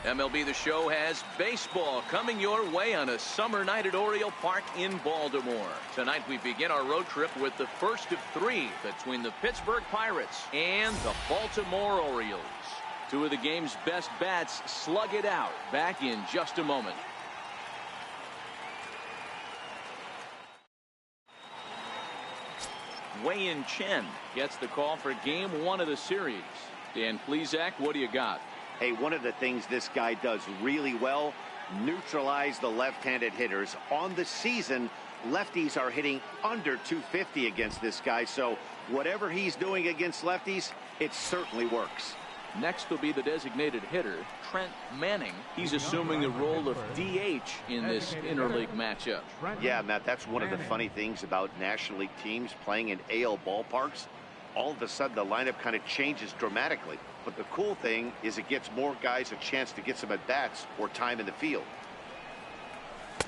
MLB The Show has baseball coming your way on a summer night at Oriole Park in Baltimore. Tonight we begin our road trip with the first of three between the Pittsburgh Pirates and the Baltimore Orioles. Two of the game's best bats slug it out. Back in just a moment. Wei-Yin Chen gets the call for game one of the series. Dan Plesac, what do you got? Hey, one of the things this guy does really well, neutralize the left-handed hitters. On the season, lefties are hitting under 250 against this guy, so whatever he's doing against lefties, it certainly works. Next will be the designated hitter, Trent Manning. He's assuming the role of DH in this interleague matchup. Yeah, Matt, that's one of the funny things about National League teams playing in AL ballparks. All of a sudden, the lineup kind of changes dramatically. But the cool thing is it gets more guys a chance to get some at-bats or time in the field.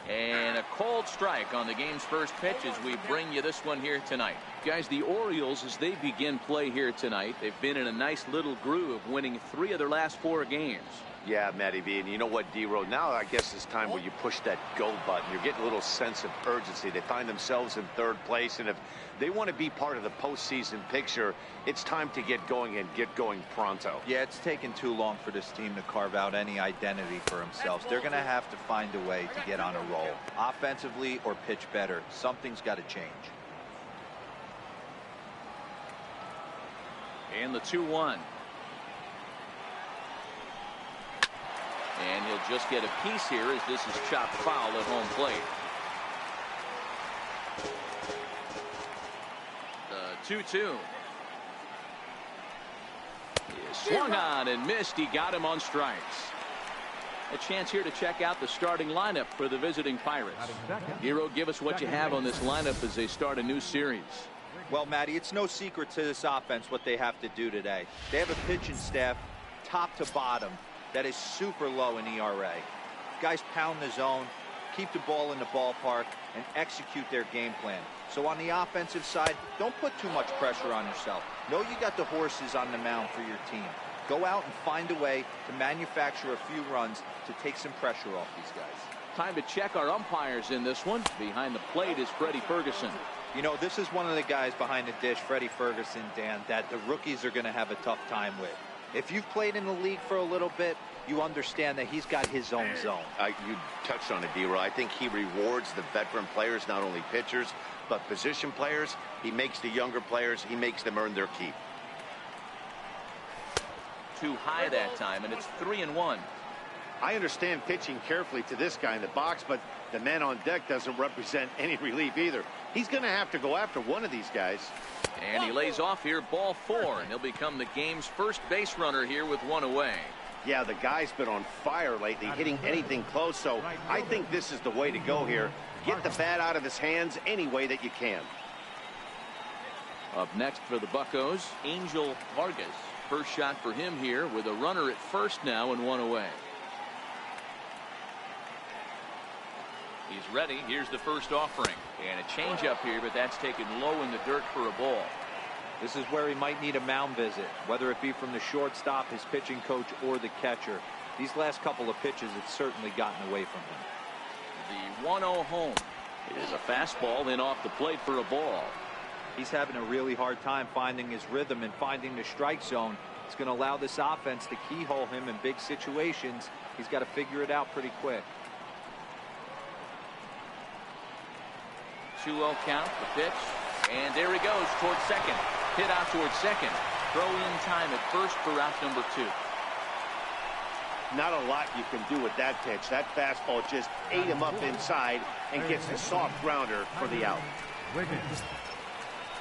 And a cold strike on the game's first pitch as we bring you this one here tonight. Guys, the Orioles, as they begin play here tonight, they've been in a nice little groove, winning 3 of their last 4 games. Yeah, Matty V, and you know what, D-Row, now I guess it's time where you push that go button. You're getting a little sense of urgency. They find themselves in 3rd place, and if they want to be part of the postseason picture, it's time to get going and get going pronto. Yeah, it's taken too long for this team to carve out any identity for themselves. They're going to have to find a way to get on a roll, offensively or pitch better. Something's got to change. And the 2-1. And he'll just get a piece here as this is chopped foul at home plate. The 2-2. He swung on and missed. He got him on strikes. A chance here to check out the starting lineup for the visiting Pirates. Hero, give us what you have on this lineup as they start a new series. Well, Matty, it's no secret to this offense what they have to do today. They have a pitching staff top to bottom that is super low in ERA. Guys pound the zone, keep the ball in the ballpark, and execute their game plan. So on the offensive side, don't put too much pressure on yourself. Know you got the horses on the mound for your team. Go out and find a way to manufacture a few runs to take some pressure off these guys. Time to check our umpires in this one. Behind the plate is Freddie Ferguson. You know, this is one of the guys behind the dish, Freddie Ferguson, Dan, that the rookies are going to have a tough time with. If you've played in the league for a little bit, you understand that he's got his own zone. You touched on it, D-Roy. I think he rewards the veteran players, not only pitchers, but position players. He makes the younger players, he makes them earn their keep. Too high that time, and it's 3-1. I understand pitching carefully to this guy in the box, but the man on deck doesn't represent any relief either. He's going to have to go after one of these guys. And he lays off here, ball 4, and he'll become the game's first base runner here with 1 away. Yeah, the guy's been on fire lately, hitting anything close, so I think this is the way to go here. Get the bat out of his hands any way that you can. Up next for the Buccos, Angel Vargas. First shot for him here with a runner at first now and 1 away. He's ready. Here's the first offering. And a changeup here, but that's taken low in the dirt for a ball. This is where he might need a mound visit, whether it be from the shortstop, his pitching coach, or the catcher. These last couple of pitches, it's certainly gotten away from him. The 1-0 home. It is a fastball in off the plate for a ball. He's having a really hard time finding his rhythm and finding the strike zone. It's going to allow this offense to keyhole him in big situations. He's got to figure it out pretty quick. 2-0 count, the pitch, and there he goes towards second. Hit out towards second. Throw in time at first for out number 2. Not a lot you can do with that pitch. That fastball just ate him up inside and gets the soft grounder for the out.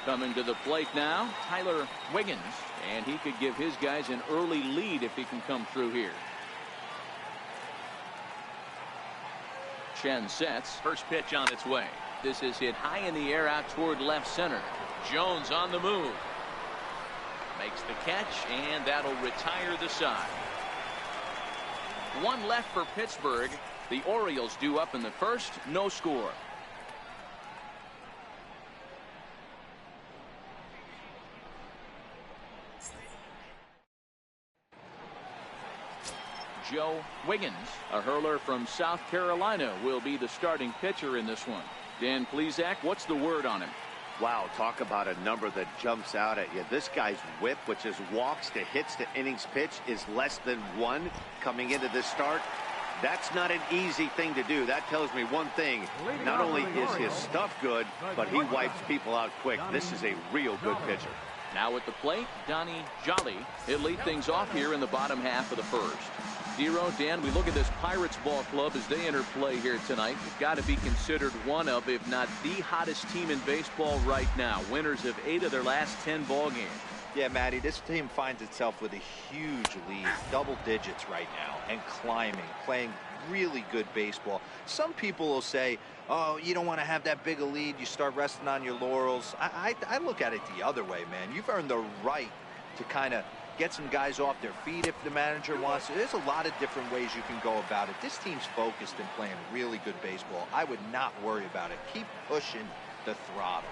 Coming to the plate now, Tyler Wiggins, and he could give his guys an early lead if he can come through here. Chen sets. First pitch on its way. This is hit high in the air out toward left center. Jones on the move. Makes the catch, and that'll retire the side. 1 left for Pittsburgh. The Orioles due up in the first. No score. Joe Wiggins. A hurler from South Carolina will be the starting pitcher in this one. Dan Plesac, what's the word on him? Wow, talk about a number that jumps out at you. This guy's whip, which is walks to hits to innings pitch, is less than 1 coming into this start. That's not an easy thing to do. That tells me one thing. Not only is his stuff good, but he wipes people out quick. This is a real good pitcher. Now at the plate, Donnie Jolly. He'll lead things off here in the bottom half of the first. Zero, Dan, we look at this Pirates ball club as they enter play here tonight. It's got to be considered one of, if not the hottest team in baseball right now. Winners of 8 of their last 10 ball games. Yeah, Matty, this team finds itself with a huge lead, double digits right now, and climbing, playing really good baseball. Some people will say, oh, you don't want to have that big a lead, you start resting on your laurels. I look at it the other way, man. You've earned the right to kind of get some guys off their feet if the manager wants to. There's a lot of different ways you can go about it. This team's focused and playing really good baseball. I would not worry about it. Keep pushing the throttle.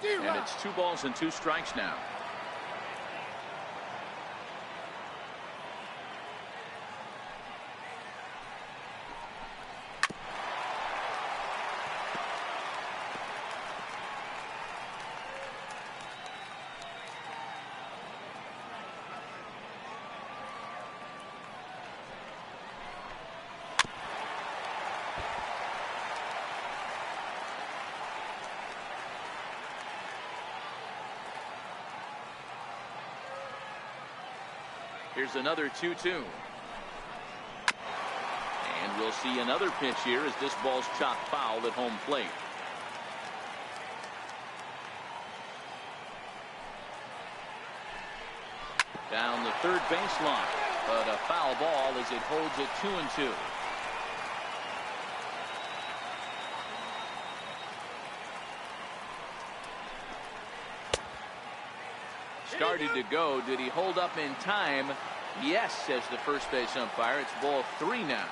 And it's 2 balls and 2 strikes now. Here's another 2-2. And we'll see another pitch here as this ball's chopped foul at home plate. Down the third baseline, but a foul ball as it holds it 2-2. Started to go. Did he hold up in time? Yes, says the first base umpire. It's ball 3 now.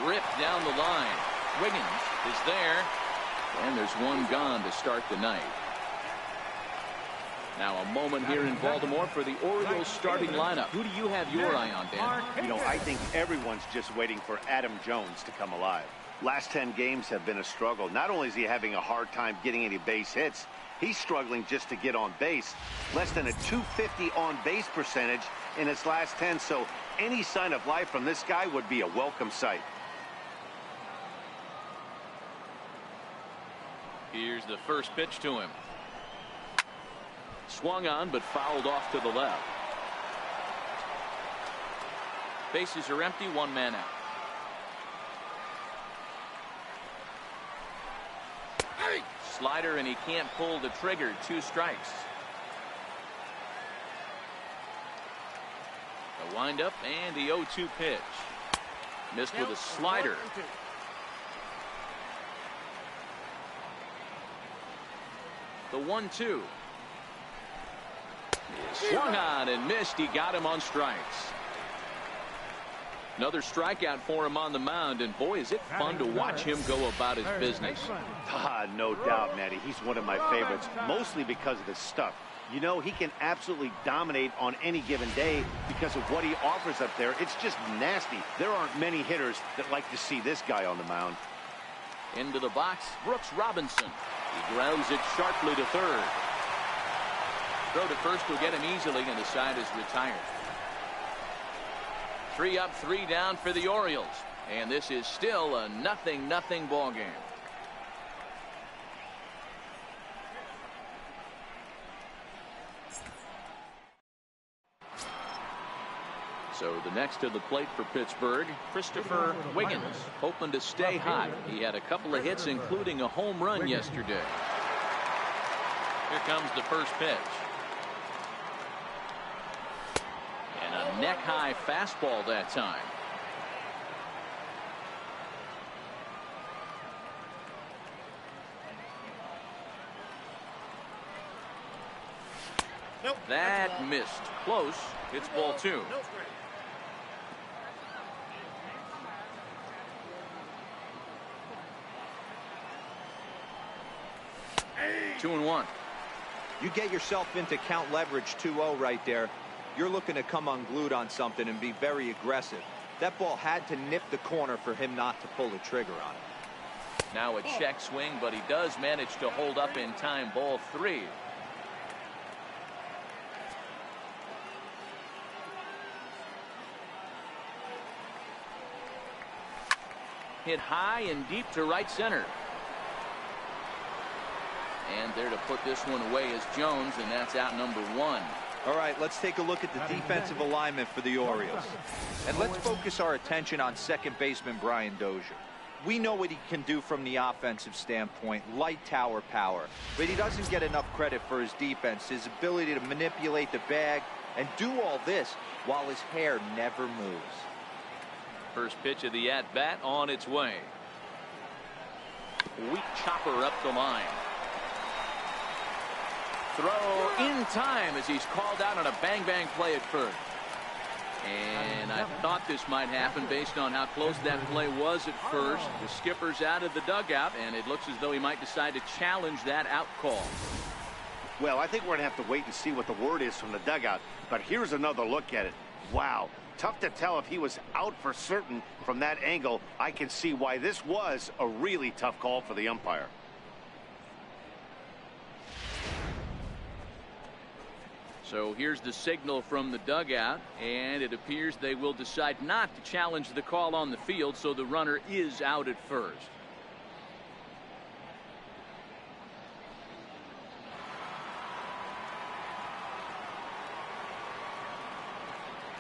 Ripped down the line. Wiggins is there. And there's 1 gone to start the night. Now a moment here in Baltimore for the Orioles starting lineup. Who do you have your eye on, Dan? You know, I think everyone's just waiting for Adam Jones to come alive. Last 10 games have been a struggle. Not only is he having a hard time getting any base hits, he's struggling just to get on base. Less than a .250 on base percentage in his last 10. So any sign of life from this guy would be a welcome sight. Here's the first pitch to him. Swung on, but fouled off to the left. Bases are empty, 1 man out. Slider, and he can't pull the trigger. 2 strikes. A windup and the 0-2 pitch. Missed with a slider. The 1-2. Swung on and missed. He got him on strikes. Another strikeout for him on the mound, and boy, is it fun to watch him go about his business. No doubt, Matty. He's one of my favorites, mostly because of his stuff. You know, he can absolutely dominate on any given day because of what he offers up there. It's just nasty. There aren't many hitters that like to see this guy on the mound. Into the box, Brooks Robinson. He grounds it sharply to third. Throw to first will get him easily, and the side is retired. 3 up, 3 down for the Orioles. And this is still a 0-0 ball game. So the next to the plate for Pittsburgh, Christopher Wiggins, hoping to stay hot. He had a couple of hits, including a home run yesterday. Here comes the first pitch. A neck-high fastball that time. That missed. Close. It's ball 2. 2-1. You get yourself into count leverage 2-0 right there. You're looking to come unglued on something and be very aggressive. That ball had to nip the corner for him not to pull the trigger on it. Now a check swing, but he does manage to hold up in time. Ball 3. Hit high and deep to right center. And there to put this one away is Jones, and that's out number 1. All right, let's take a look at the defensive alignment for the Orioles. And let's focus our attention on second baseman Brian Dozier. We know what he can do from the offensive standpoint, light tower power. But he doesn't get enough credit for his defense, his ability to manipulate the bag and do all this while his hair never moves. First pitch of the at-bat on its way. Weak chopper up the line. Throw in time as he's called out on a bang-bang play at first. And I thought this might happen based on how close that play was at first. The skipper's out of the dugout, and it looks as though he might decide to challenge that out call. Well, I think we're going to have to wait and see what the word is from the dugout. But here's another look at it. Wow. Tough to tell if he was out for certain from that angle. I can see why this was a really tough call for the umpire. So here's the signal from the dugout, and it appears they will decide not to challenge the call on the field, so the runner is out at first.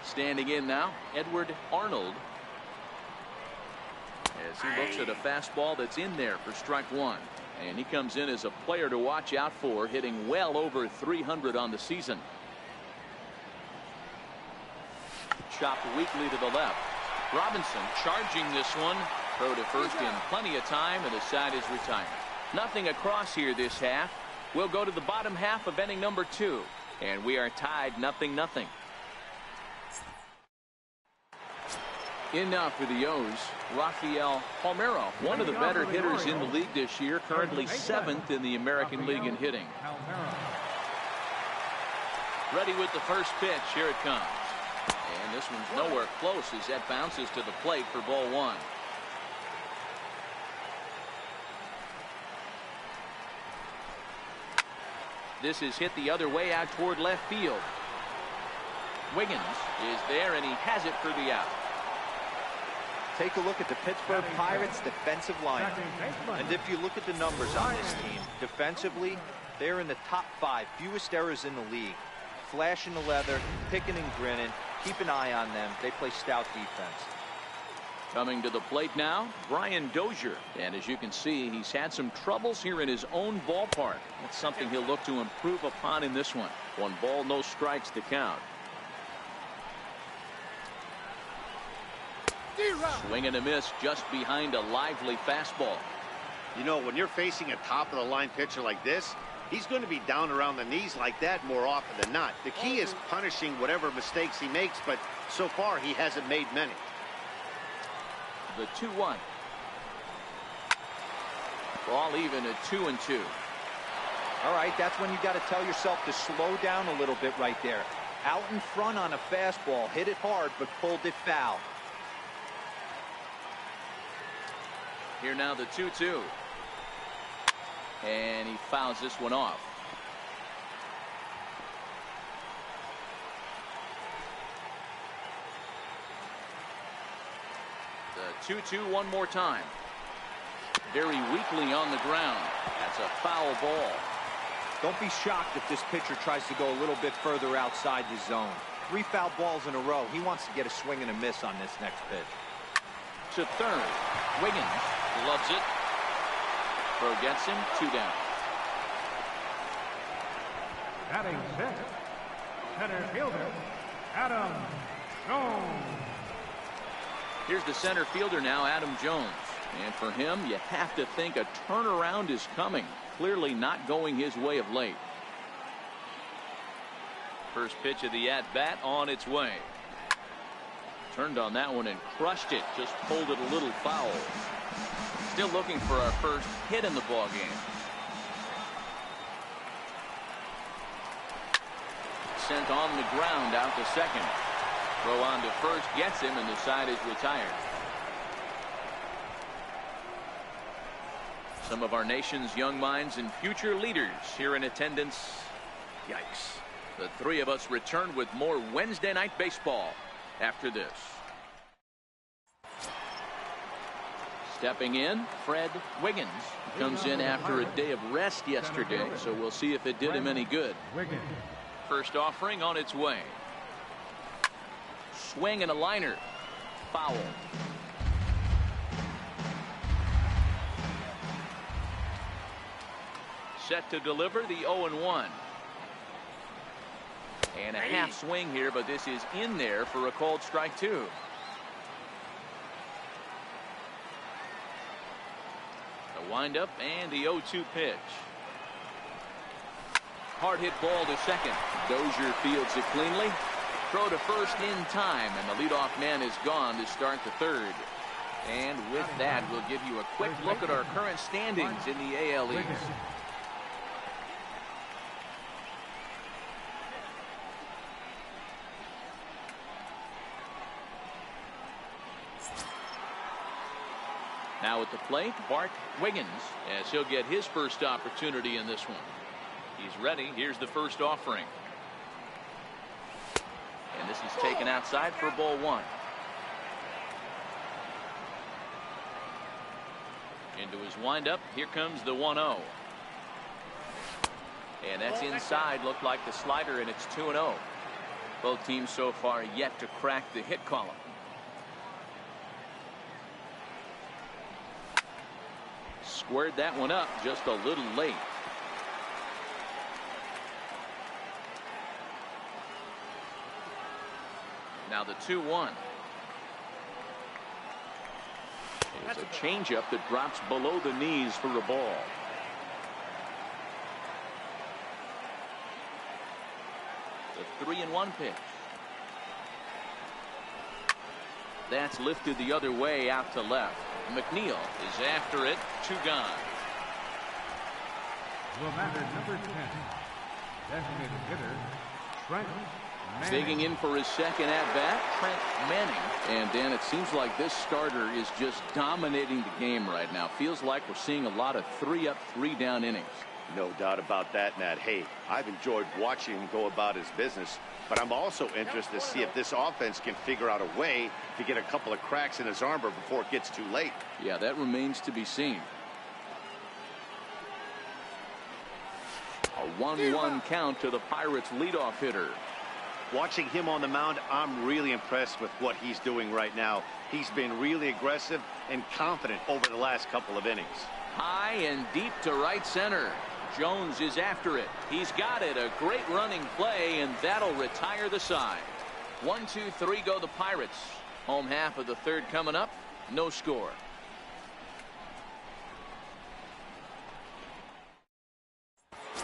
Standing in now, Edward Arnold, as he looks at a fastball that's in there for strike 1. And he comes in as a player to watch out for, hitting well over 300 on the season. Chopped weakly to the left. Robinson charging this one. Throw to first in plenty of time, and the side is retired. Nothing across here this half. We'll go to the bottom half of inning number 2, and we are tied 0-0. In now for the O's, Rafael Palmeiro, one of the better hitters in the league this year, currently 7th in the American League in hitting. Ready with the first pitch. Here it comes. And this one's nowhere close as that bounces to the plate for ball 1. This is hit the other way out toward left field. Wiggins is there, and he has it for the out. Take a look at the Pittsburgh Pirates defensive line. And if you look at the numbers on this team, defensively, they're in the top 5, fewest errors in the league. Flashing the leather, picking and grinning. Keep an eye on them. They play stout defense. Coming to the plate now, Brian Dozier. And as you can see, he's had some troubles here in his own ballpark. That's something he'll look to improve upon in this one. 1 ball, no strikes to count. Swing and a miss just behind a lively fastball. You know, when you're facing a top-of-the-line pitcher like this, he's going to be down around the knees like that more often than not. The key is punishing whatever mistakes he makes, but so far he hasn't made many. The 2-1. Ball even at 2-2. All right, that's when you got to tell yourself to slow down a little bit right there. Out in front on a fastball, hit it hard, but pulled it foul. Here now the 2-2. And he fouls this one off. The 2-2 one more time. Very weakly on the ground. That's a foul ball. Don't be shocked if this pitcher tries to go a little bit further outside the zone. 3 foul balls in a row. He wants to get a swing and a miss on this next pitch. To third. Wiggins loves it. Throw gets him. 2 down. Batting 6th, center fielder, Adam Jones. Here's the center fielder now, Adam Jones. And for him, you have to think a turnaround is coming. Clearly not going his way of late. First pitch of the at-bat on its way. Turned on that one and crushed it. Just pulled it a little foul. Still looking for our first hit in the ball game. Sent on the ground out to second. Throw on to first gets him, and the side is retired. Some of our nation's young minds and future leaders here in attendance. Yikes. The three of us return with more Wednesday Night Baseball after this. Stepping in, Fred Wiggins comes in after a day of rest yesterday, so we'll see if it did him any good. First offering on its way. Swing and a liner. Foul. Set to deliver the 0-1. And a half swing here, but this is in there for a called strike two. The windup and the 0-2 pitch. Hard hit ball to second. Dozier fields it cleanly. Throw to first in time, and the leadoff man is gone to start the third. And with that, we'll give you a quick look at our current standings in the AL East. Now at the plate, Bart Wiggins, as he'll get his first opportunity in this one. He's ready. Here's the first offering. And this is taken outside for ball one. Into his windup. Here comes the 1-0. And that's inside. Looked like the slider, and it's 2-0. Both teams so far yet to crack the hit column. Squared that one up just a little late. Now the 2-1. It's a changeup that drops below the knees for a ball. The 3-1 pitch. That's lifted the other way out to left. McNeil is after it. 2 gone. The batter, number 10, designated hitter, Trent Manning. Digging in for his second at-bat, Trent Manning. And Dan, it seems like this starter is just dominating the game right now. Feels like we're seeing a lot of 3-up, 3-down innings. No doubt about that, Matt. Hey, I've enjoyed watching him go about his business, but I'm also interested to see if this offense can figure out a way to get a couple of cracks in his armor before it gets too late. Yeah, that remains to be seen. A 1-1 count to the Pirates leadoff hitter. Watching him on the mound, I'm really impressed with what he's doing right now. He's been really aggressive and confident over the last couple of innings. High and deep to right center. Jones is after it. He's got it. A great running play, and that'll retire the side. 1-2-3 go the Pirates. Home half of the third coming up. No score.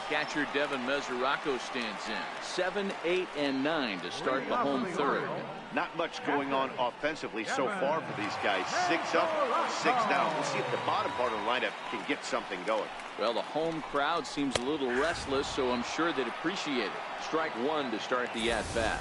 Catcher Devin Mesoraco stands in. 7, 8, and 9 to start the home third. Not much going on offensively so far for these guys. 6 up, 6 down. We'll see if the bottom part of the lineup can get something going. Well, the home crowd seems a little restless, so I'm sure they'd appreciate it. Strike one to start the at-bat.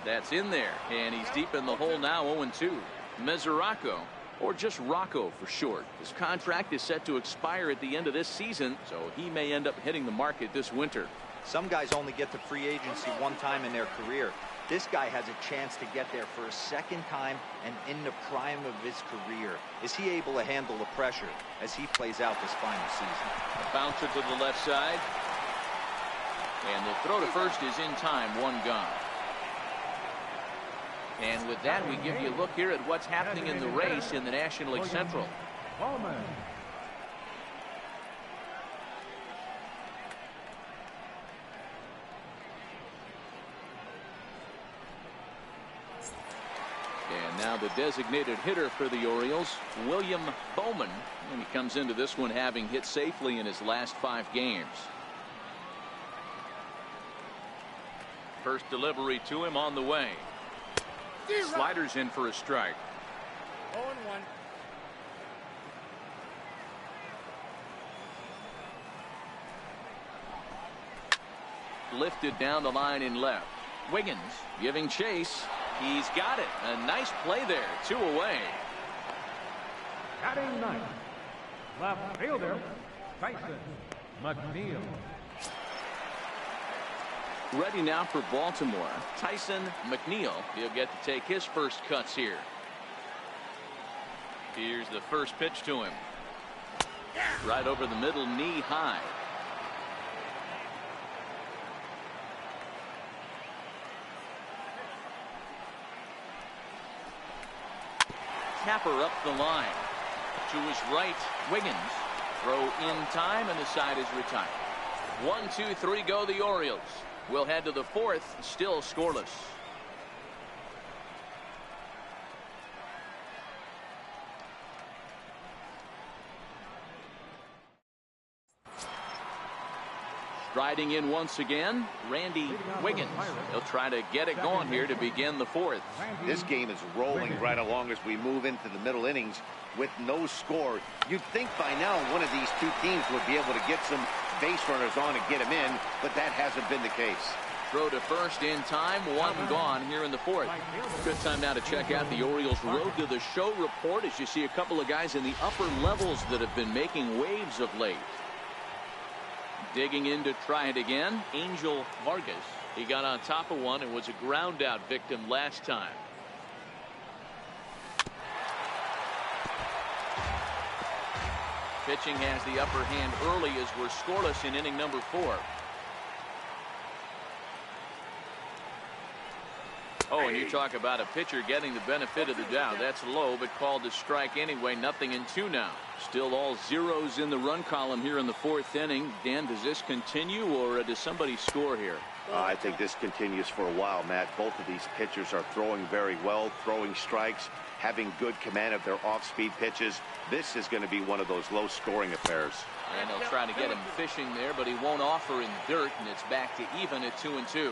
That's in there, and he's deep in the hole now. 0-2. Mesoraco, or just Rocco for short. His contract is set to expire at the end of this season, so he may end up hitting the market this winter. Some guys only get to free agency one time in their career. This guy has a chance to get there for a second time and in the prime of his career. Is he able to handle the pressure as he plays out this final season? A bouncer to the left side, and the throw to first is in time. 1 gone. And with that, we give you a look here at what's happening in the race in the National League Central. Bowman. Now the designated hitter for the Orioles, William Bowman, and he comes into this one having hit safely in his last 5 games. First delivery to him on the way. Sliders in for a strike. 0-1. Lifted down the line in left. Wiggins giving chase. He's got it. A nice play there. 2 away. Batting ninth, left fielder, Tyson McNeil. Ready now for Baltimore. Tyson McNeil. He'll get to take his first cuts here. Here's the first pitch to him. Right over the middle, knee high. Capper up the line. To his right, Wiggins. Throw in time, and the side is retired. 1, 2, 3 go the Orioles. We'll head to the 4th, still scoreless. Striding in once again, Randy Wiggins. He'll try to get it going here to begin the 4th. This game is rolling right along as we move into the middle innings with no score. You'd think by now one of these two teams would be able to get some base runners on and get them in, but that hasn't been the case. Throw to first in time, 1 gone here in the 4th. Good time now to check out the Orioles Road to the Show report as you see a couple of guys in the upper levels that have been making waves of late. Digging in to try it again, Angel Vargas. He got on top of one and was a ground out victim last time. Pitching has the upper hand early as we're scoreless in inning number 4. Oh, and you talk about a pitcher getting the benefit of the doubt. That's low, but called to strike anyway. 0-2 now. Still all zeros in the run column here in the 4th inning. Dan, does this continue, or does somebody score here? I think this continues for a while, Matt. Both of these pitchers are throwing very well, throwing strikes, having good command of their off-speed pitches. This is going to be one of those low-scoring affairs. And they'll try to get him fishing there, but he won't offer in dirt, and it's back to even at 2-2.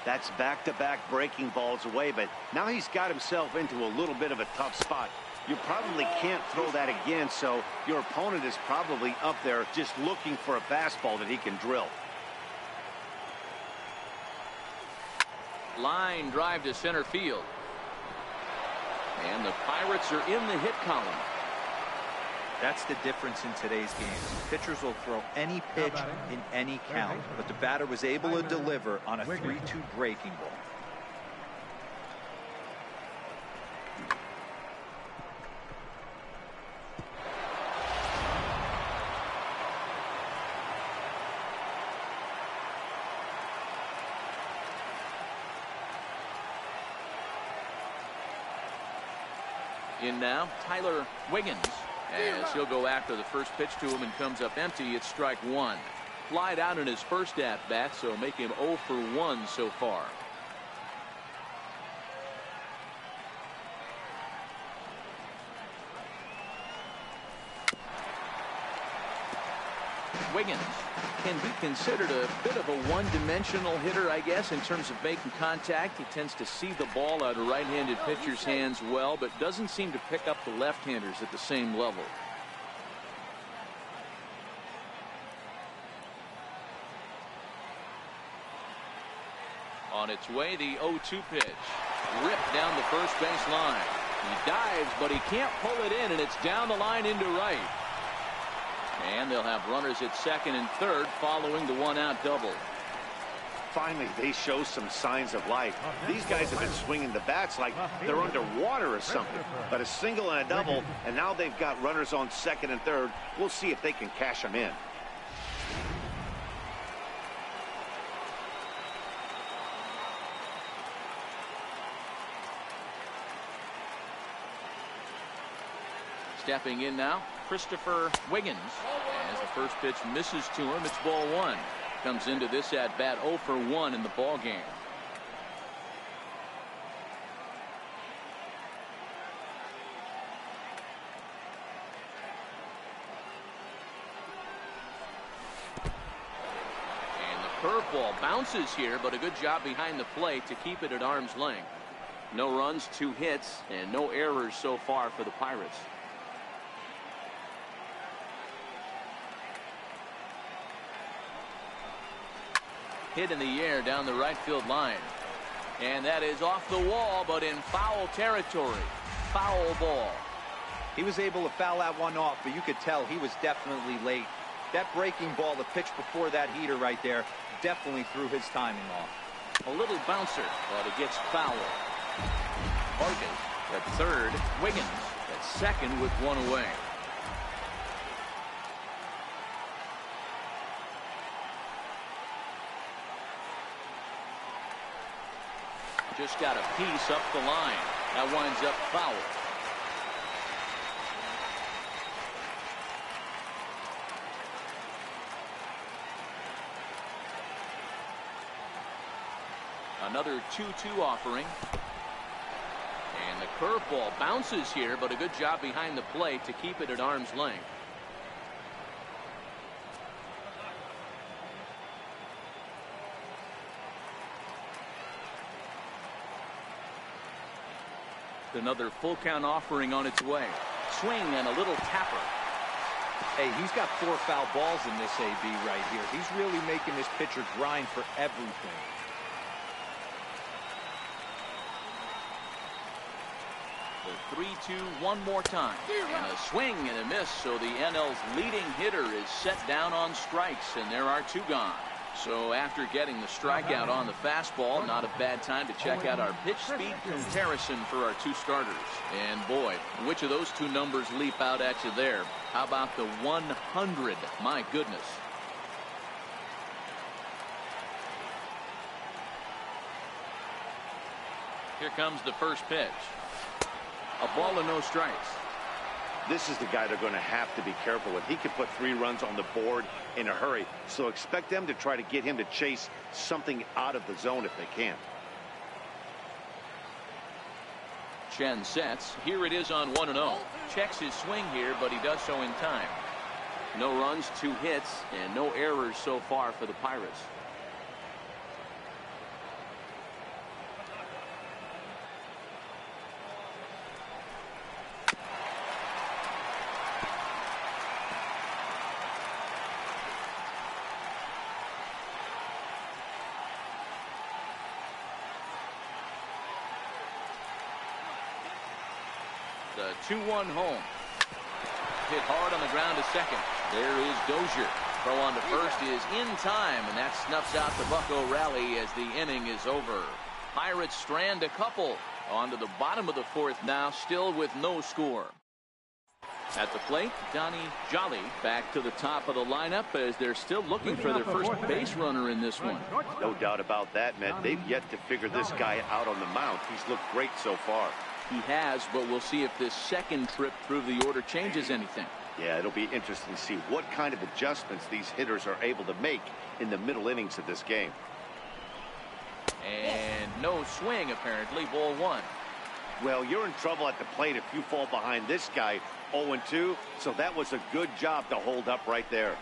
That's back-to-back breaking balls away, but now he's got himself into a little bit of a tough spot. You probably can't throw that again, so your opponent is probably up there just looking for a fastball that he can drill. Line drive to center field. And the Pirates are in the hit column. That's the difference in today's games. Pitchers will throw any pitch in any count, but the batter was able to deliver on a 3-2 breaking ball. In now, Tyler Wiggins. As he'll go after the first pitch to him and comes up empty. It's strike 1. Flied out in his first at bat, so make him 0 for 1 so far. Wiggins can be considered a bit of a one-dimensional hitter, I guess, in terms of making contact. He tends to see the ball out of right-handed pitchers' hands well, but doesn't seem to pick up the left-handers at the same level. On its way, the 0-2 pitch. Ripped down the first base line. He dives, but he can't pull it in, and it's down the line into right. And they'll have runners at second and third following the one-out double. Finally, they show some signs of life. These guys have been swinging the bats like they're underwater or something. But a single and a double, and now they've got runners on second and third. We'll see if they can cash them in. Stepping in now, Christopher Wiggins. As the first pitch misses to him, it's ball 1. Comes into this at bat 0 for 1 in the ball game. Curveball bounces here, but a good job behind the plate to keep it at arm's length. No runs, 2 hits, and no errors so far for the Pirates. Hit in the air down the right field line. And that is off the wall, but in foul territory. Foul ball. He was able to foul that one off, but you could tell he was definitely late. That breaking ball, the pitch before that heater right there, definitely threw his timing off. A little bouncer, but it gets foul. Vargas at third. Wiggins at second with 1 away. Just got a piece up the line. That winds up foul. Another 2-2 offering. And the curveball bounces here, but a good job behind the plate to keep it at arm's length. Another full count offering on its way. Swing and a little tapper. Hey, he's got 4 foul balls in this AB right here. He's really making this pitcher grind for everything. The 3-2 one more time. And a swing and a miss, so the NL's leading hitter is set down on strikes, and there are 2 gone. So after getting the strikeout on the fastball, not a bad time to check out our pitch speed comparison for our 2 starters. And boy, which of those 2 numbers leap out at you there? How about the 100? My goodness. Here comes the first pitch. A ball and no strikes. This is the guy they're going to have to be careful with. He can put 3 runs on the board in a hurry, so expect them to try to get him to chase something out of the zone if they can. Chen sets. Here it is on 1-0. Checks his swing here, but he does so in time. No runs, 2 hits, and no errors so far for the Pirates. The 2-1 home. Hit hard on the ground to second. There is Dozier. Throw on to first is in time, and that snuffs out the Bucco rally as the inning is over. Pirates strand a couple. On to the bottom of the 4th now, still with no score. At the plate, Donnie Jolly back to the top of the lineup as they're still looking for their first base runner in this one. No doubt about that, Matt. They've yet to figure this guy out on the mound. He's looked great so far. He has, but we'll see if this second trip through the order changes anything. Yeah, it'll be interesting to see what kind of adjustments these hitters are able to make in the middle innings of this game. And no swing, apparently. Ball 1. Well, you're in trouble at the plate if you fall behind this guy 0-2, so that was a good job to hold up right there.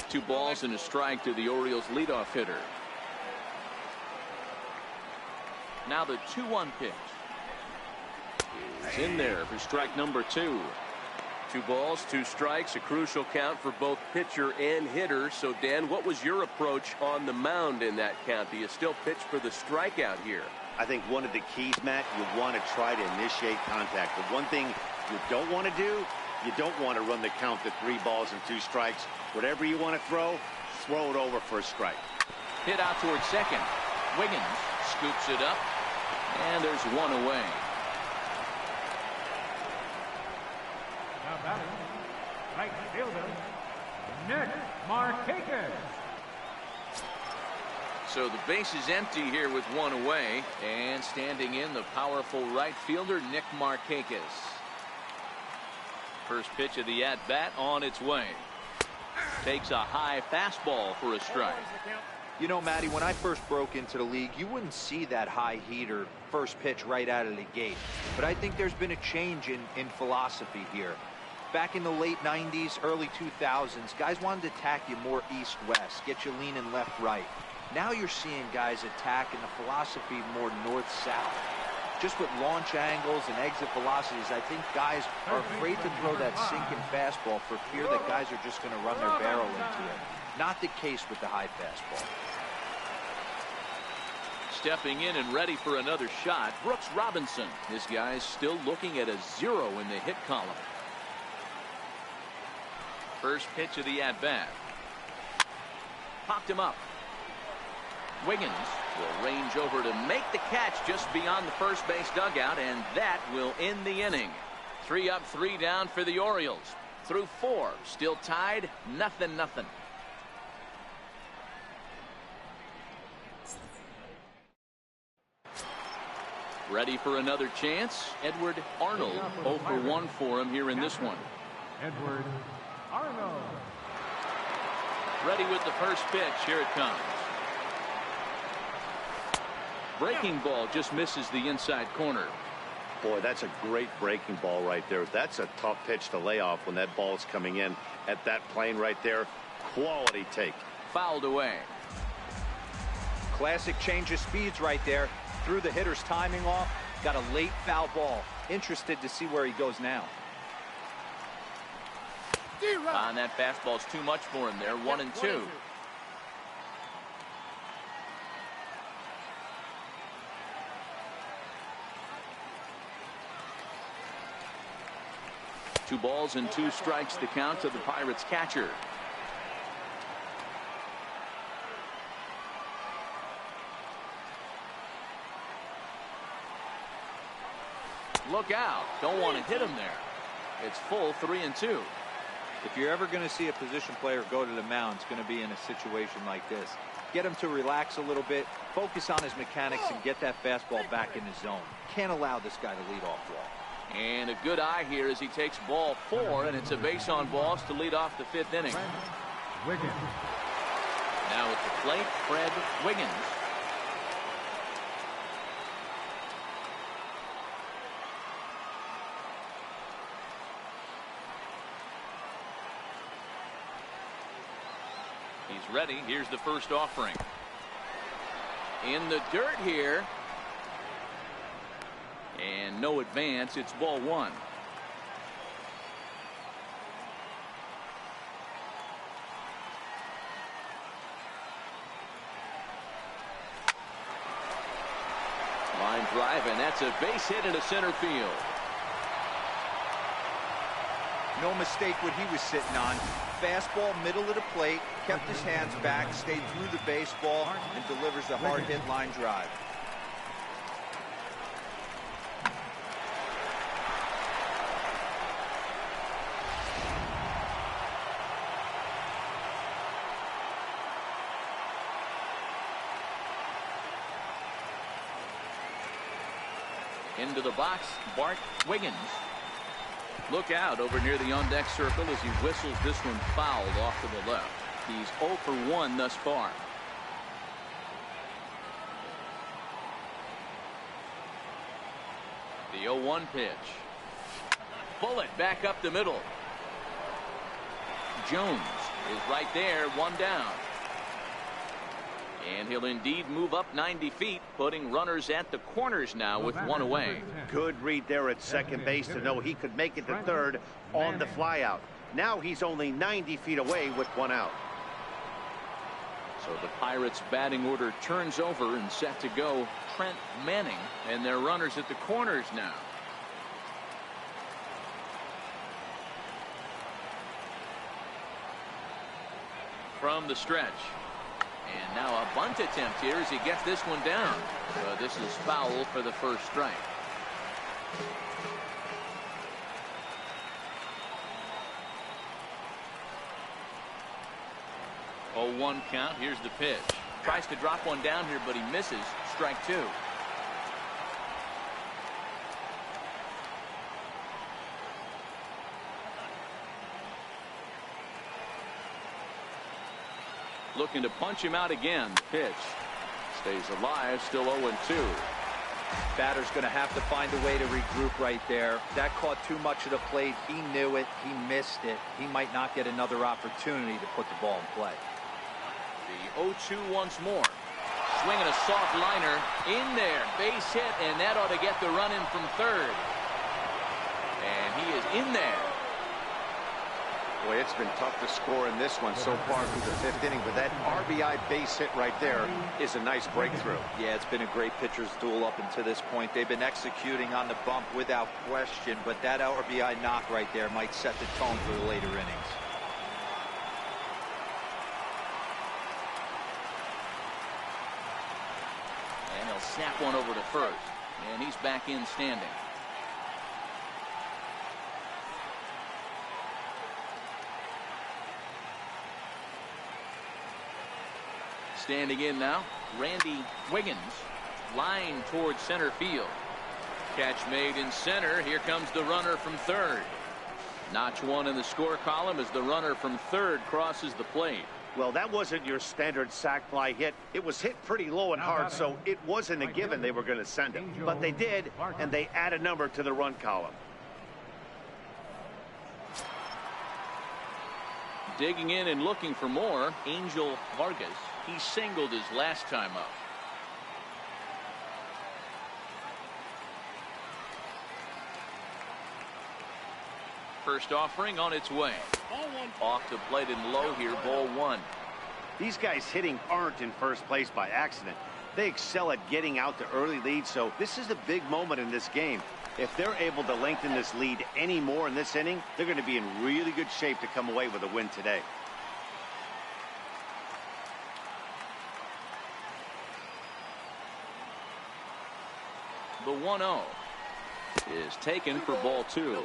2 balls and a strike to the Orioles leadoff hitter. Now the 2-1 pitch. Is in there for strike number 2. 2 balls, 2 strikes, a crucial count for both pitcher and hitter. So, Dan, what was your approach on the mound in that count? Do you still pitch for the strikeout here? I think one of the keys, Matt, you want to try to initiate contact. The one thing you don't want to do, you don't want to run the count to 3 balls and 2 strikes. Whatever you want to throw it over for a strike. Hit out towards second. Wiggins scoops it up, and there's 1 away. Now batting, right fielder, Nick Markakis. So the base is empty here with 1 away, and standing in the powerful right fielder Nick Markakis. First pitch of the at-bat on its way. Takes a high fastball for a strike. You know, Matty, when I first broke into the league, you wouldn't see that high heater first pitch right out of the gate. But I think there's been a change in philosophy here. Back in the late 90s, early 2000s, guys wanted to attack you more east-west, get you leaning left-right. Now you're seeing guys attack in the philosophy more north-south. Just with launch angles and exit velocities, I think guys are afraid to throw that sinking fastball for fear that guys are just going to run their barrel into it. Not the case with the high fastball. Stepping in and ready for another shot, Brooks Robinson. This guy's still looking at a 0 in the hit column. First pitch of the at-bat. Popped him up. Wiggins will range over to make the catch just beyond the first base dugout, and that will end the inning. 3 up, 3 down for the Orioles. Through 4, still tied, 0-0. Ready for another chance. Edward Arnold, 0 for 1 for him here in this one. Edward Arnold. Ready with the first pitch. Here it comes. Breaking ball just misses the inside corner. Boy, that's a great breaking ball right there. That's a tough pitch to lay off when that ball's coming in at that plane right there. Quality take. Fouled away. Classic change of speeds right there. Threw the hitter's timing off. Got a late foul ball. Interested to see where he goes now. And that fastball's too much for him there. 1-2. Two balls and 2 strikes the count to the Pirates catcher. Look out. Don't want to hit him there. It's full 3-2. If you're ever going to see a position player go to the mound, it's going to be in a situation like this. Get him to relax a little bit, focus on his mechanics, and get that fastball back in his zone. Can't allow this guy to lead off walk. And a good eye here as he takes ball 4, and it's a base on balls to lead off the 5th inning. Wiggins. Now at the plate, Fred Wiggins. He's ready. Here's the first offering. In the dirt here. And no advance. It's ball 1. Line drive, and that's a base hit into center field. No mistake what he was sitting on. Fastball, middle of the plate, kept his hands back, stayed through the baseball, and delivers a hard hit line drive. Into the box, Bart Wiggins. Look out over near the on-deck circle as he whistles this one fouled off to the left. He's 0 for 1 thus far. The 0-1 pitch. Bullet back up the middle. Jones is right there, 1 down. And he'll indeed move up 90 feet, putting runners at the corners now with 1 away. Good read there at second base to know he could make it to third on the flyout. Now he's only 90 feet away with 1 out. So the Pirates batting order turns over and set to go Trent Manning, and their runners at the corners now. From the stretch. And now a bunt attempt here as he gets this one down. So this is foul for the first strike. Oh, 1 count. Here's the pitch. Tries to drop one down here, but he misses. Strike 2. Looking to punch him out again. The pitch stays alive, still 0-2. Batter's going to have to find a way to regroup right there. That caught too much of the plate. He knew it. He missed it. He might not get another opportunity to put the ball in play. The 0-2 once more. Swinging a soft liner in there. Base hit, and that ought to get the run in from third. And he is in there. Boy, it's been tough to score in this one so far through the 5th inning, but that RBI base hit right there is a nice breakthrough. Yeah, it's been a great pitcher's duel up until this point. They've been executing on the bump without question, but that RBI knock right there might set the tone for the later innings. And he'll snap one over to first, and he's back in standing. Standing in now, Randy Wiggins, line towards center field. Catch made in center. Here comes the runner from third. Notch one in the score column as the runner from third crosses the plate. Well, that wasn't your standard sac fly hit. It was hit pretty low and hard, so it wasn't a given they were going to send him. But they did, and they add a number to the run column. Digging in and looking for more, Angel Vargas. He singled his last time up. First offering on its way. Off the plate and low here, ball one. These guys hitting aren't in first place by accident. They excel at getting out to early leads, so this is a big moment in this game. If they're able to lengthen this lead any more in this inning, they're going to be in really good shape to come away with a win today. The 1-0 is taken for ball two.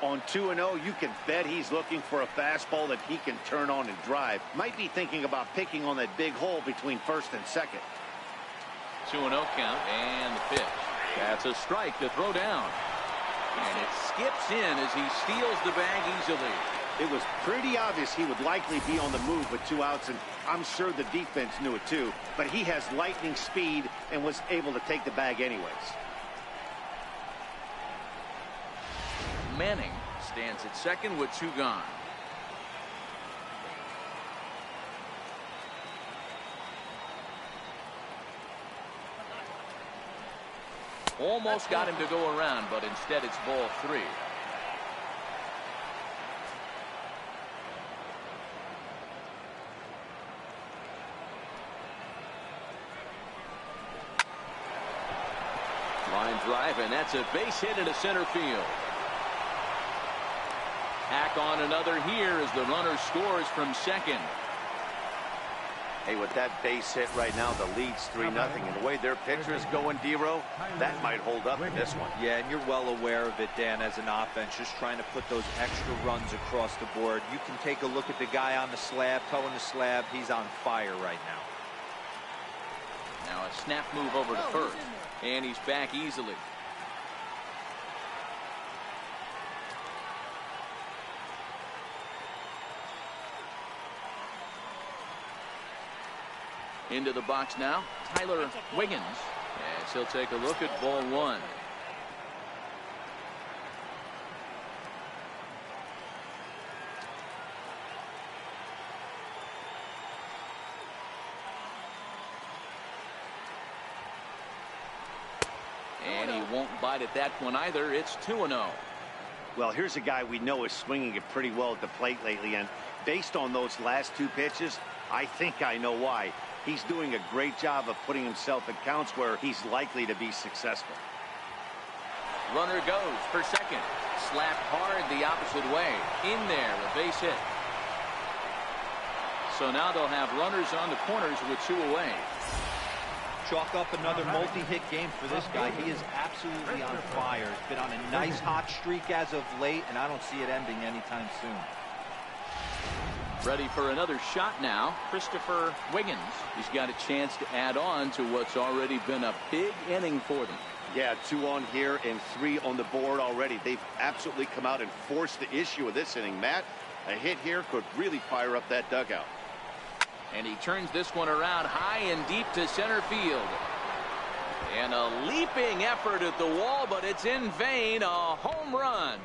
On 2-0, you can bet he's looking for a fastball that he can turn on and drive. Might be thinking about picking on that big hole between first and second. 2-0 count, and the pitch. That's a strike to throw down. And it skips in as he steals the bag easily. It was pretty obvious he would likely be on the move with 2 outs, and I'm sure the defense knew it too. But he has lightning speed and was able to take the bag anyways. Manning stands at second with 2 gone. Almost got him to go around, but instead it's ball 3. Line drive, and that's a base hit into center field. Hack on another here as the runner scores from second. Hey, with that base hit right now, the lead's 3-0. And the way their pitcher is going, D-Row, that might hold up in this one. Yeah, and you're well aware of it, Dan, as an offense, just trying to put those extra runs across the board. You can take a look at the guy on the slab, towing the slab. He's on fire right now. Now a snap move over to first, and he's back easily. Into the box now, Tyler Wiggins, as he'll take a look at ball 1. And he won't bite at that one either. It's 2-0. Well, here's a guy we know is swinging it pretty well at the plate lately, and based on those last 2 pitches, I think I know why. He's doing a great job of putting himself in counts where he's likely to be successful. Runner goes for second. Slapped hard the opposite way. In there, a base hit. So now they'll have runners on the corners with 2 away. Chalk up another multi-hit game for this guy. He is absolutely on fire. He's been on a nice hot streak as of late, and I don't see it ending anytime soon. Ready for another shot now, Christopher Wiggins. He's got a chance to add on to what's already been a big inning for them. Yeah, 2 on here and 3 on the board already. They've absolutely come out and forced the issue of this inning. Matt, a hit here could really fire up that dugout. And he turns this one around high and deep to center field. And a leaping effort at the wall, but it's in vain. A home run.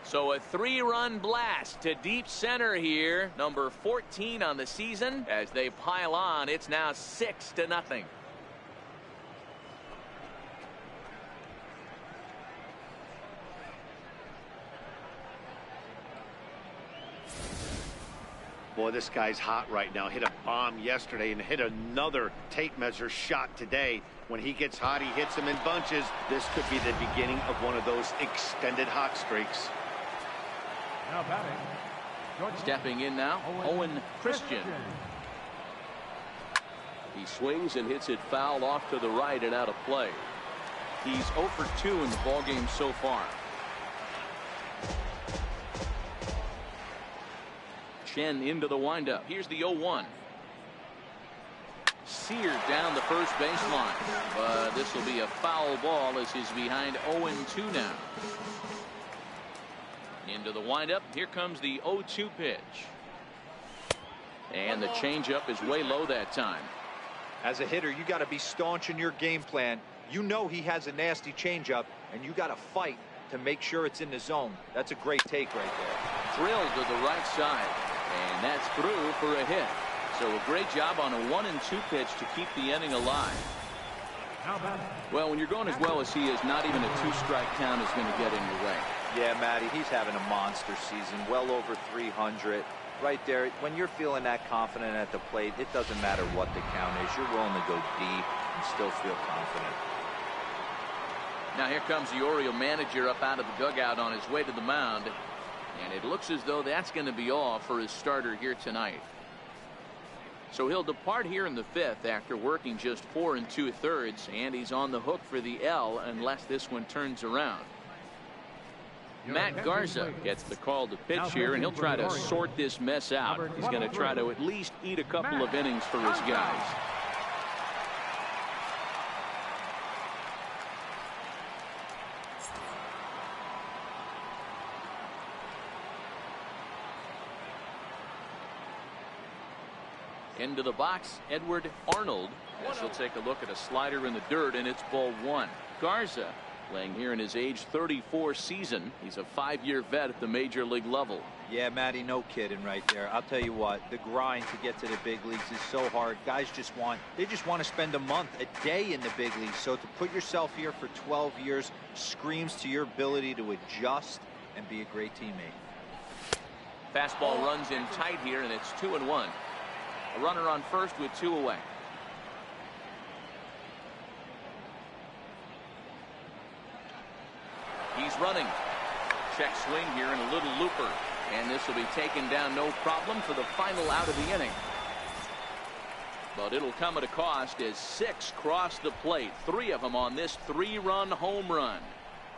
So a 3-run blast to deep center here. Number 14 on the season. As they pile on, it's now 6-0. Boy, this guy's hot right now. Hit a bomb yesterday and hit another tape measure shot today. When he gets hot, he hits them in bunches. This could be the beginning of one of those extended hot streaks. Now batting. Stepping in now, Owen Christian. He swings and hits it foul off to the right and out of play. He's 0 for 2 in the ballgame so far. Chen into the windup. Here's the 0-1. Seared down the first baseline, but this will be a foul ball as he's behind 0-2 now. Into the windup. Here comes the 0-2 pitch. And the changeup is way low that time. As a hitter, you got to be staunch in your game plan. You know he has a nasty changeup, and you got to fight to make sure it's in the zone. That's a great take right there. Drilled to the right side, and that's through for a hit. So a great job on a 1-2 pitch to keep the inning alive. Well, when you're going as well as he is, not even a 2-strike count is going to get in your way. Yeah, Matty, he's having a monster season, well over 300. Right there, when you're feeling that confident at the plate, it doesn't matter what the count is. You're willing to go deep and still feel confident. Now here comes the Oriole manager up out of the dugout on his way to the mound. And it looks as though that's going to be all for his starter here tonight. So he'll depart here in the 5th after working just 4 2/3, and he's on the hook for the L unless this one turns around. Matt Garza gets the call to pitch here, and he'll try to sort this mess out. He's going to try to at least eat a couple of innings for his guys. Into the box, Edward Arnold. As he'll take a look at a slider in the dirt, and it's ball 1. Garza playing here in his age 34 season. He's a 5-year vet at the major league level. Yeah, Matty, no kidding right there. I'll tell you what, the grind to get to the big leagues is so hard. Guys just want to spend a month, a day in the big leagues. So to put yourself here for 12 years screams to your ability to adjust and be a great teammate. Fastball runs in tight here, and it's 2-1. A runner on first with 2 away. He's running. Check swing here and a little looper. And this will be taken down no problem for the final out of the inning. But it'll come at a cost as 6 cross the plate. 3 of them on this 3-run home run.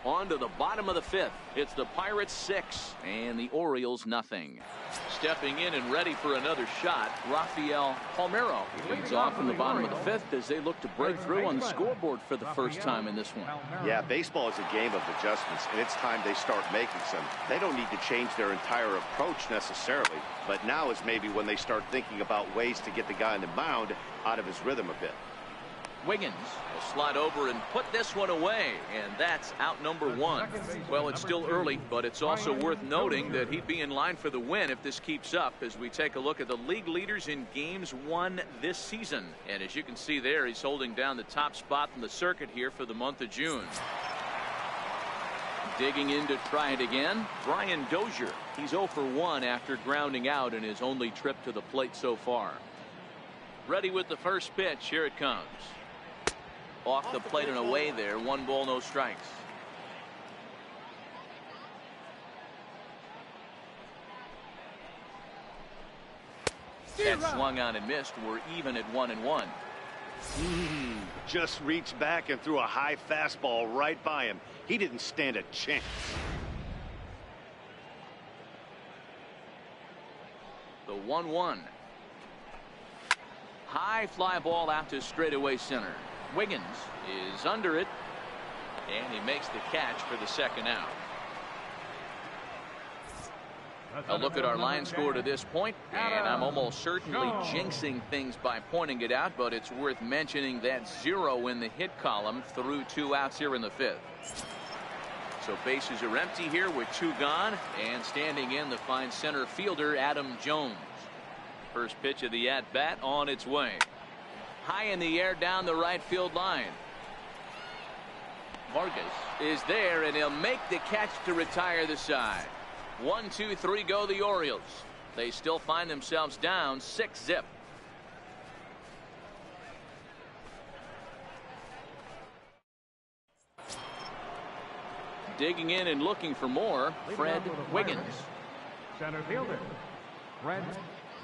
On to the bottom of the 5th. It's the Pirates 6 and the Orioles nothing. Stepping in and ready for another shot, Rafael Palmeiro leads off in the bottom of the 5th as they look to break through on the scoreboard for the first time in this one. Yeah, baseball is a game of adjustments, and it's time they start making some. They don't need to change their entire approach necessarily, but now is maybe when they start thinking about ways to get the guy on the mound out of his rhythm a bit. Wiggins will slide over and put this one away, and that's out number 1. Well, it's still early, but it's also worth noting that he'd be in line for the win if this keeps up as we take a look at the league leaders in games won this season. And as you can see there, he's holding down the top spot in the circuit here for the month of June. Digging in to try it again, Brian Dozier. He's 0 for 1 after grounding out in his only trip to the plate so far. Ready with the first pitch. Here it comes. Off the plate and away there. 1 ball, no strikes. That swung on and missed. We're even at 1-1. Just reached back and threw a high fastball right by him. He didn't stand a chance. The 1-1. High fly ball out to straightaway center. Wiggins is under it, and he makes the catch for the second out. A look at our line score to this point, and I'm almost certainly jinxing things by pointing it out, but it's worth mentioning that 0 in the hit column through 2 outs here in the 5th. So bases are empty here with 2 gone, and standing in the fine center fielder Adam Jones. First pitch of the at-bat on its way. High in the air down the right field line. Vargas is there, and he'll make the catch to retire the side. 1, 2, 3 go the Orioles. They still find themselves down 6-0. Digging in and looking for more, Fred Wiggins. Center fielder, Fred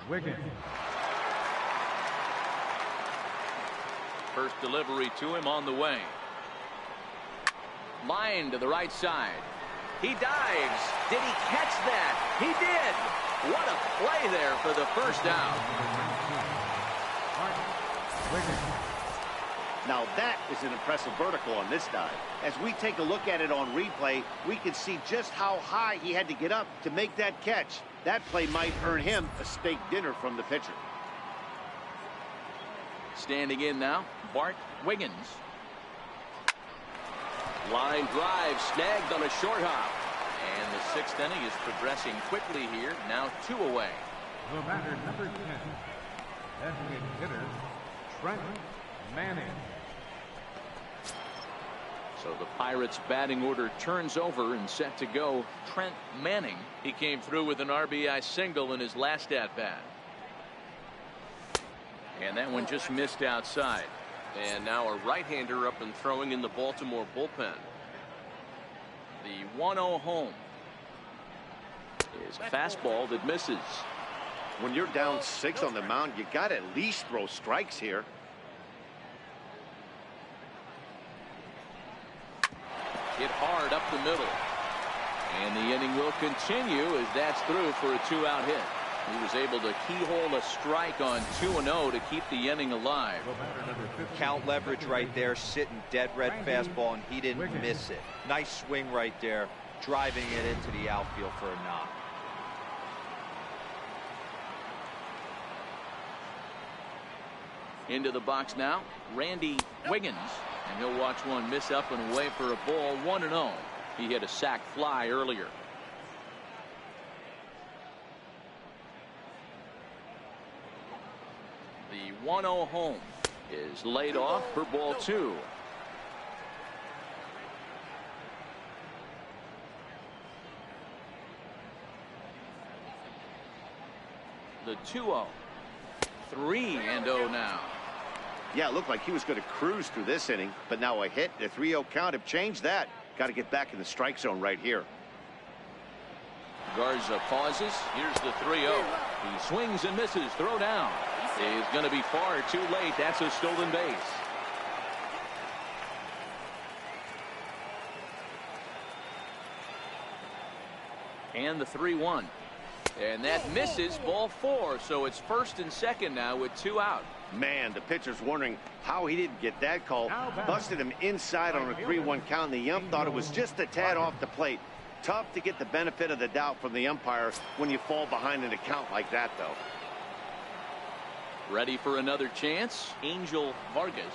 Wiggins. First delivery to him on the way. Line to the right side. He dives. Did he catch that? He did. What a play there for the first out. Now that is an impressive vertical on this dive. As we take a look at it on replay, we can see just how high he had to get up to make that catch. That play might earn him a steak dinner from the pitcher. Standing in now, Bart Wiggins. Line drive snagged on a short hop. And the 6th inning is progressing quickly here. Now 2 away. The batter, number 10, designated hitter, Trent Manning. So the Pirates batting order turns over and set to go. Trent Manning. He came through with an RBI single in his last at-bat. And that one just missed outside. And now a right-hander up and throwing in the Baltimore bullpen. The 1-0 home is a fastball that misses. When you're down 6 on the mound, you got to at least throw strikes here. Hit hard up the middle. And the inning will continue as that's through for a 2-out hit. He was able to keyhole a strike on 2-0 to keep the inning alive. Count leverage right there, sitting dead red fastball, and he didn't miss it. Nice swing right there, driving it into the outfield for a knock. Into the box now, Randy Wiggins, and he'll watch one miss up and away for a ball. 1-0. He hit a sac fly earlier. The 1-0 home is laid off for ball 2. The 2-0. 3-0 now. Yeah, it looked like he was going to cruise through this inning, but now a hit, a 3-0 count have changed that. Got to get back in the strike zone right here. Garza pauses. Here's the 3-0. He swings and misses. Throw down. Is going to be far too late. That's a stolen base. And the 3-1. And that misses, ball 4. So it's 1st and 2nd now with 2 out. Man, the pitcher's wondering how he didn't get that call. Busted him inside on a 3-1 count, and the ump thought it was just a tad off the plate. Tough to get the benefit of the doubt from the umpire when you fall behind in a count like that, though. Ready for another chance, Angel Vargas.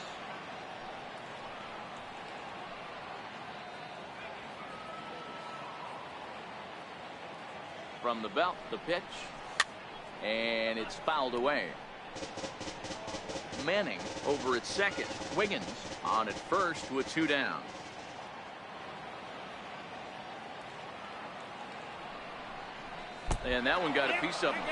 From the belt, the pitch, and it's fouled away. Manning over at second. Wiggins on at first with 2 down. And that one got a piece of him.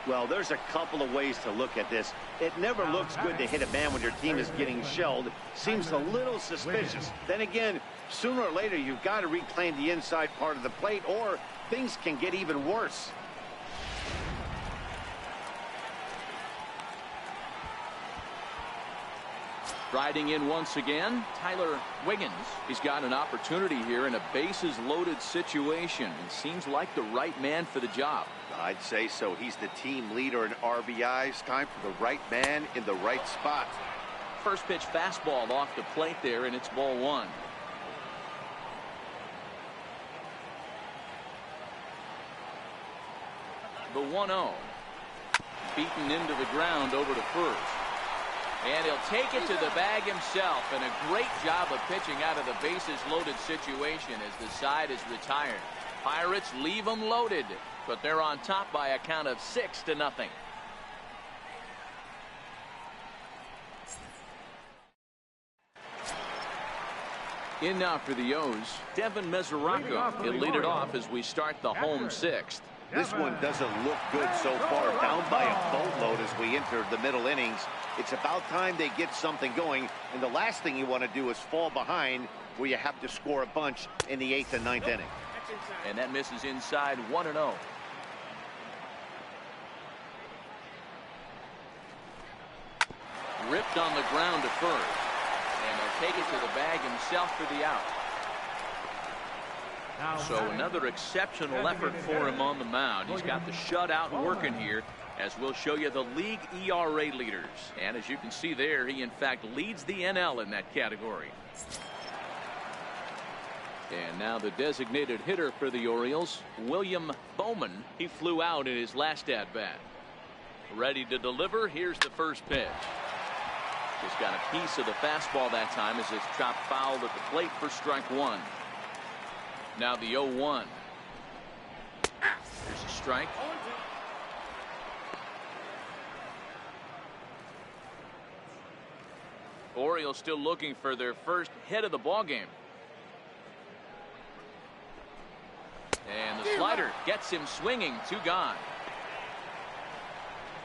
Well, there's a couple of ways to look at this. It never looks good to hit a man when your team is getting shelled. Seems a little suspicious. Then again, sooner or later, you've got to reclaim the inside part of the plate, or things can get even worse. Riding in once again, Tyler Wiggins. He's got an opportunity here in a bases-loaded situation, and seems like the right man for the job. I'd say so. He's the team leader in RBIs. Time for the right man in the right spot. First pitch fastball off the plate there, and it's ball 1. The 1-0. Beaten into the ground over to first. And he'll take it to the bag himself. And a great job of pitching out of the bases loaded situation as the side is retired. Pirates leave them loaded, but they're on top by a count of 6-0. In now for the O's, Devin Mesoraco. He'll lead it off as we start the home sixth. This one doesn't look good so far. Down by a boatload as we enter the middle innings. It's about time they get something going. And the last thing you want to do is fall behind where you have to score a bunch in the 8th and 9th inning. And that misses inside 1-0. Ripped on the ground to first. And he'll take it to the bag himself for the out. So another exceptional effort for him on the mound. He's got the shutout working here, as we'll show you the league ERA leaders. And as you can see there, he in fact leads the NL in that category. And now the designated hitter for the Orioles, William Bowman. He flew out in his last at-bat. Ready to deliver. Here's the first pitch. Just got a piece of the fastball that time as it's chopped foul at the plate for strike one. Now the 0-1. Here's a strike. Orioles still looking for their first hit of the ball game. And the slider gets him swinging. 2 gone.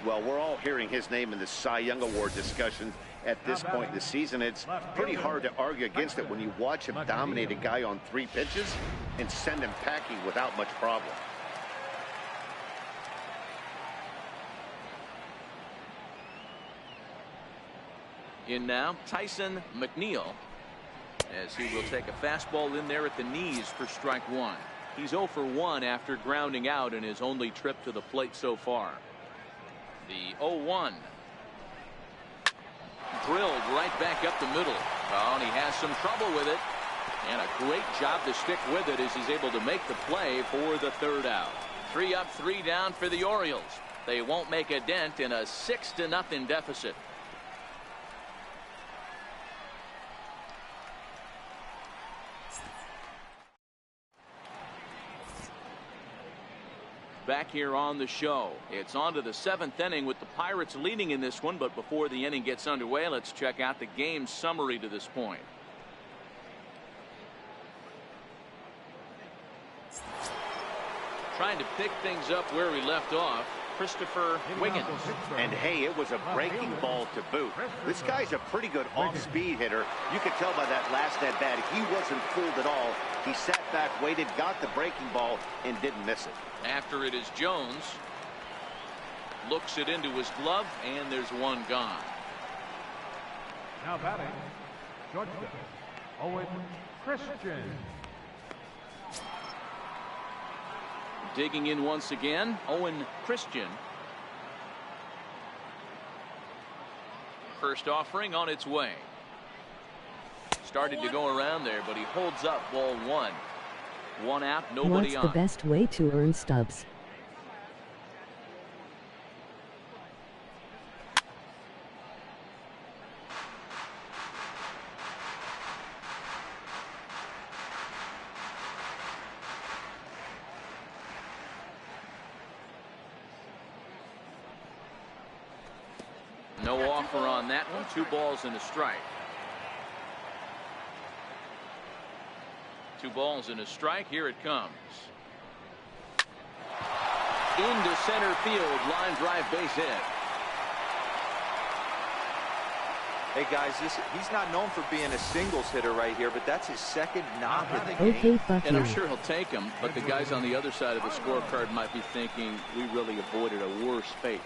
Well, we're all hearing his name in the Cy Young Award discussion at this point in the season. It's pretty hard to argue against it when you watch him dominate a guy on 3 pitches and send him packing without much problem. In now, Tyson McNeil, as he will take a fastball in there at the knees for strike one. He's 0 for 1 after grounding out in his only trip to the plate so far. The 0-1. Drilled right back up the middle. Oh, and he has some trouble with it. And a great job to stick with it as he's able to make the play for the 3rd out. 3 up, 3 down for the Orioles. They won't make a dent in a 6-0 deficit. Back here on the show, it's on to the 7th inning with the Pirates leading in this one. But before the inning gets underway, let's check out the game summary to this point. Trying to pick things up where we left off, Christopher Wiggins. And hey, it was a breaking ball to boot. This guy's a pretty good off-speed hitter. You could tell by that last at-bat he wasn't fooled at all. He sat back, waited, got the breaking ball, and didn't miss it. After it is Jones. Looks it into his glove, and there's 1 gone. Now batting, shortstop, Owen Christian. Digging in once again, Owen Christian. First offering on its way. Started to go around there, but he holds up ball 1. 1 out, nobody on. What's the best way to earn stubs? No offer on that one. 2 balls and a strike. 2 balls and a strike. Here it comes. Into center field. Line drive, base hit. Hey guys, he's not known for being a singles hitter right here, but that's his 2nd knock of the game. Okay, fuck And you. I'm sure he'll take him, but the guys on the other side of the scorecard might be thinking we really avoided a worse fate.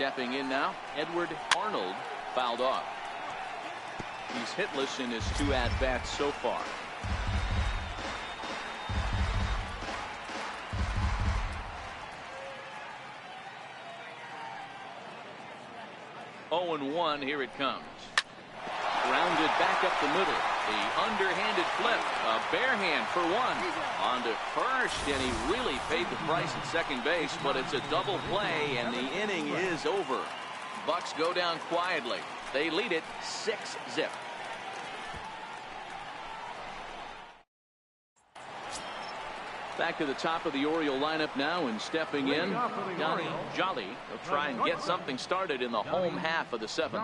Stepping in now, Edward Arnold fouled off. He's hitless in his 2 at-bats so far. 0-1, here it comes. Grounded back up the middle. The underhanded flip. A bare hand for 1. On to first, and he really paid the price at second base, but it's a double play, and the inning is over. Bucks go down quietly. They lead it 6-0. Back to the top of the Oriole lineup now, and stepping in, Donnie Jolly. He'll try and get something started in the home half of the 7th.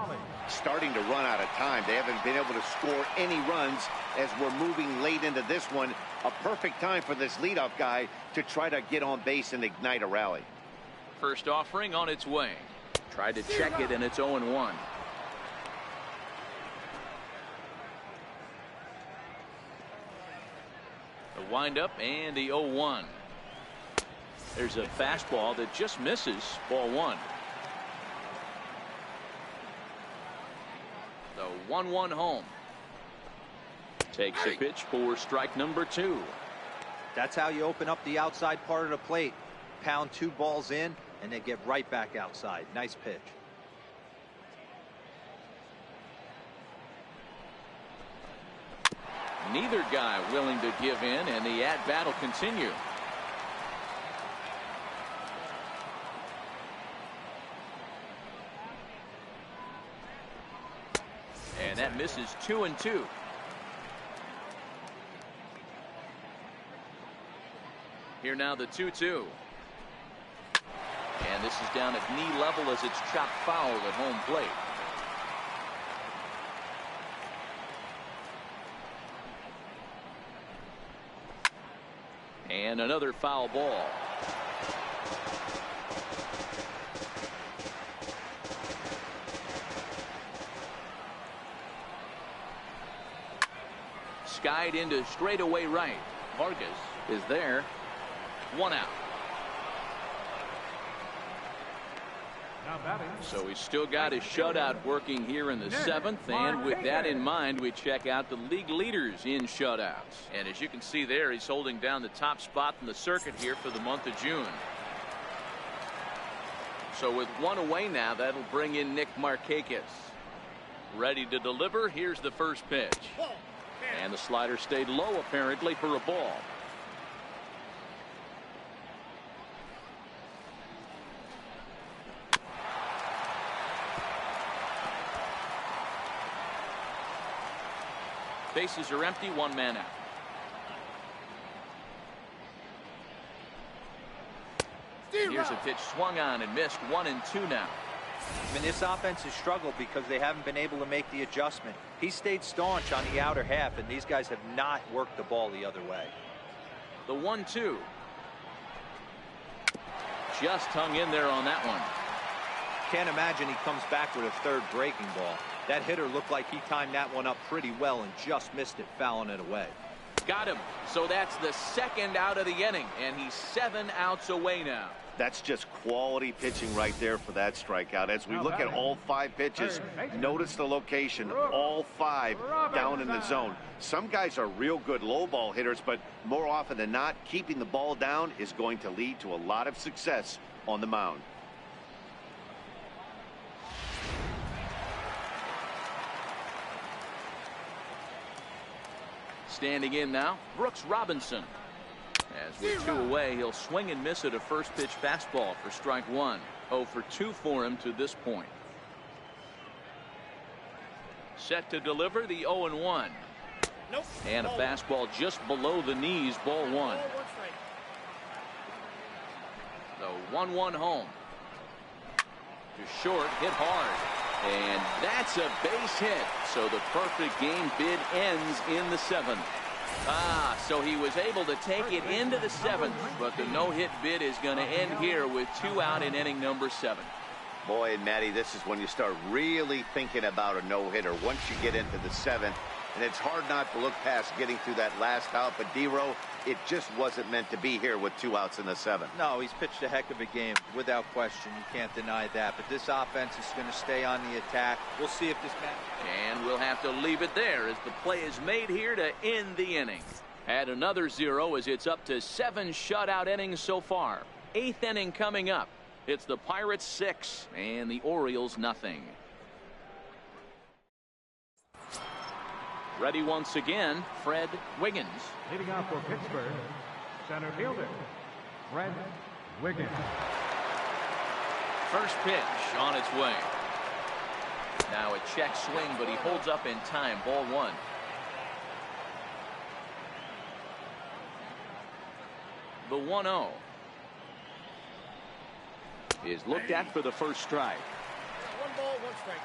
Starting to run out of time. They haven't been able to score any runs as we're moving late into this one. A perfect time for this leadoff guy to try to get on base and ignite a rally. First offering on its way. Tried to check it, and it's 0-1. The windup and the 0-1. There's a fastball that just misses. Ball 1. The 1-1 home. Takes a pitch for strike number 2. That's how you open up the outside part of the plate. Pound 2 balls in and then get right back outside. Nice pitch. Neither guy willing to give in, and the at-bat will continue. And that misses 2-2. Here now the 2-2. And this is down at knee level as it's chopped foul at home plate. And another foul ball. Skied into straightaway right. Vargas is there. 1 out. So he's still got his shutout working here in the 7th, and with that in mind, we check out the league leaders in shutouts. And as you can see there, he's holding down the top spot in the circuit here for the month of June. So with 1 away now, that'll bring in Nick Markakis. Ready to deliver. Here's the first pitch. And the slider stayed low apparently for a ball. Bases are empty, 1 man out. Here's a pitch swung on and missed. 1-2 now. I mean, this offense has struggled because they haven't been able to make the adjustment. He stayed staunch on the outer half, and these guys have not worked the ball the other way. The 1-2. Just hung in there on that one. Can't imagine he comes back with a 3rd breaking ball. That hitter looked like he timed that one up pretty well and just missed it, fouling it away. Got him. So that's the 2nd out of the inning, and he's 7 outs away now. That's just quality pitching right there for that strikeout. As we look at all 5 pitches, notice the location. All 5 down in the zone. Some guys are real good low ball hitters, but more often than not, keeping the ball down is going to lead to a lot of success on the mound. Standing in now, Brooks Robinson. As with 2 away, he'll swing and miss at a first pitch fastball for strike 1. 0 for 2 for him to this point. Set to deliver the 0-1. Nope. And a fastball just below the knees, ball 1. The 1-1 home. To short, hit hard. And that's a base hit. So the perfect game bid ends in the 7th. So he was able to take it into the 7th, but the no-hit bid is going to end here with 2 out in inning number 7. Boy, and Matty, this is when you start really thinking about a no-hitter. Once you get into the 7th, and it's hard not to look past getting through that last out, but D-Row, it just wasn't meant to be here with 2 outs in the 7th. No, he's pitched a heck of a game, without question. You can't deny that. But this offense is going to stay on the attack. We'll see if this match. And we'll have to leave it there as the play is made here to end the inning. Add another 0 as it's up to 7 shutout innings so far. 8th inning coming up. It's the Pirates 6 and the Orioles nothing. Ready once again, Fred Wiggins. Leading off for Pittsburgh, center fielder, Fred Wiggins. First pitch on its way. Now a check swing, but he holds up in time. Ball 1. The 1-0 is looked at for the first strike. 1 ball, 1 strike.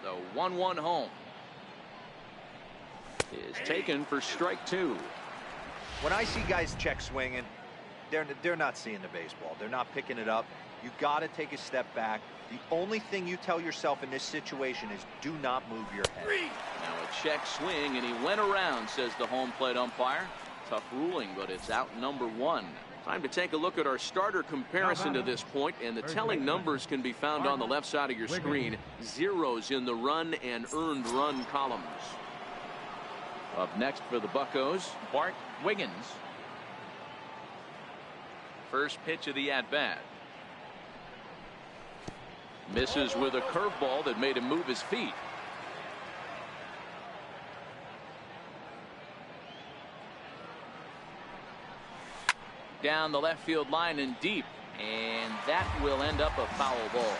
The 1-1 home is taken for strike 2. When I see guys check swinging, they're not seeing the baseball. They're not picking it up. You got to take a step back. The only thing you tell yourself in this situation is do not move your head. Now a check swing, and he went around, says the home plate umpire. Tough ruling, but it's out number 1. Time to take a look at our starter comparison to this point, and the telling numbers can be found on the left side of your screen. Zeros in the run and earned run columns. Up next for the Buccos, Bart Wiggins. First pitch of the at-bat. Misses with a curveball that made him move his feet. Down the left field line and deep, and that will end up a foul ball.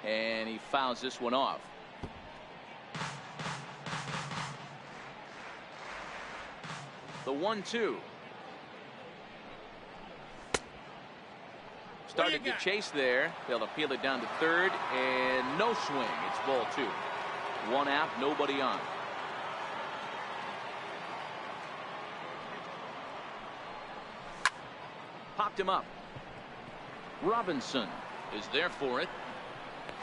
And he fouls this one off. The 1-2. Started to chase there. They'll appeal it down to third, and no swing. It's ball 2. 1 out, nobody on. Popped him up. Robinson is there for it.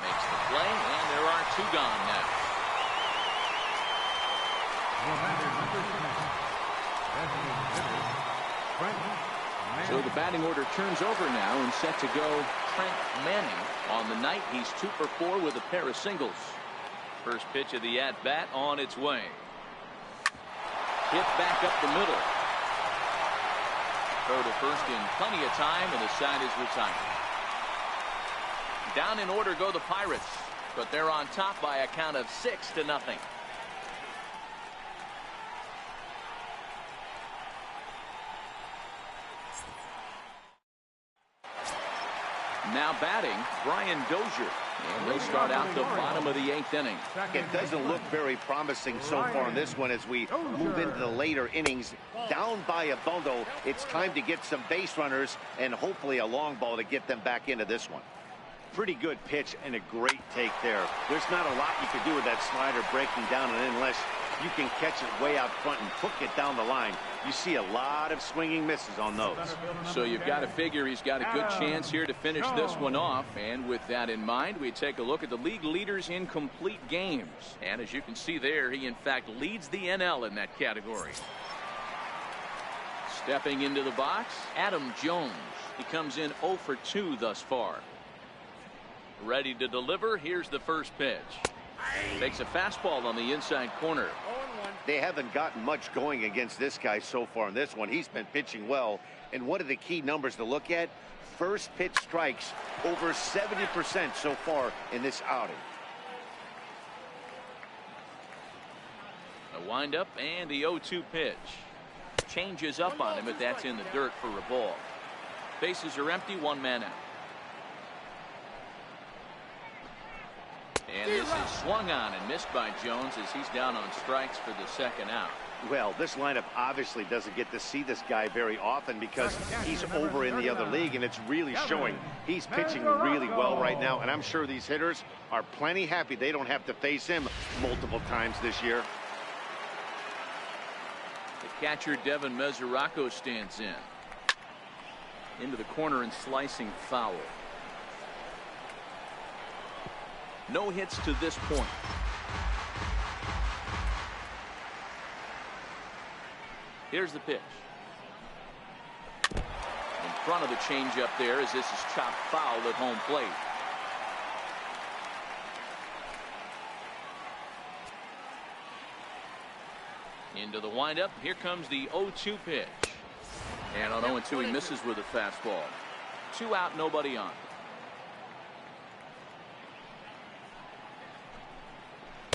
Makes the play, and there are 2 gone now. So the batting order turns over now, and set to go Trent Manning. On the night, he's 2 for 4 with a pair of singles. First pitch of the at-bat on its way. Hit back up the middle. Throw to first in plenty of time, and the side is retired. Down in order go the Pirates, but they're on top by a count of 6-0. Now batting, Brian Dozier. And they'll start out the bottom of the 8th inning. It doesn't look very promising so far in this one as we move into the later innings. Down by a bundle, it's time to get some base runners and hopefully a long ball to get them back into this one. Pretty good pitch and a great take there. There's not a lot you can do with that slider breaking down, and unless you can catch it way out front and hook it down the line, you see a lot of swinging misses on those. So you've got to figure he's got a good chance here to finish this one off. And with that in mind, we take a look at the league leaders in complete games. And as you can see there, he in fact leads the NL in that category. Stepping into the box, Adam Jones. He comes in 0 for 2 thus far. Ready to deliver. Here's the first pitch. Takes a fastball on the inside corner. They haven't gotten much going against this guy so far in this one. He's been pitching well. And one of the key numbers to look at, first pitch strikes over 70% so far in this outing. A windup and the 0-2 pitch. Changes up on him, but that's in the dirt for a ball. Bases are empty, 1 man out. And this is swung on and missed by Jones as he's down on strikes for the 2nd out. Well, this lineup obviously doesn't get to see this guy very often because he's over in the other league, and it's really showing. He's pitching really well right now, and I'm sure these hitters are plenty happy they don't have to face him multiple times this year. The catcher Devin Mesoraco stands in. Into the corner and slicing foul. No hits to this point. Here's the pitch. In front of the changeup there as this is chopped foul at home plate. Into the windup. Here comes the 0-2 pitch. And on 0-2 he misses with a fastball. 2 out, nobody on.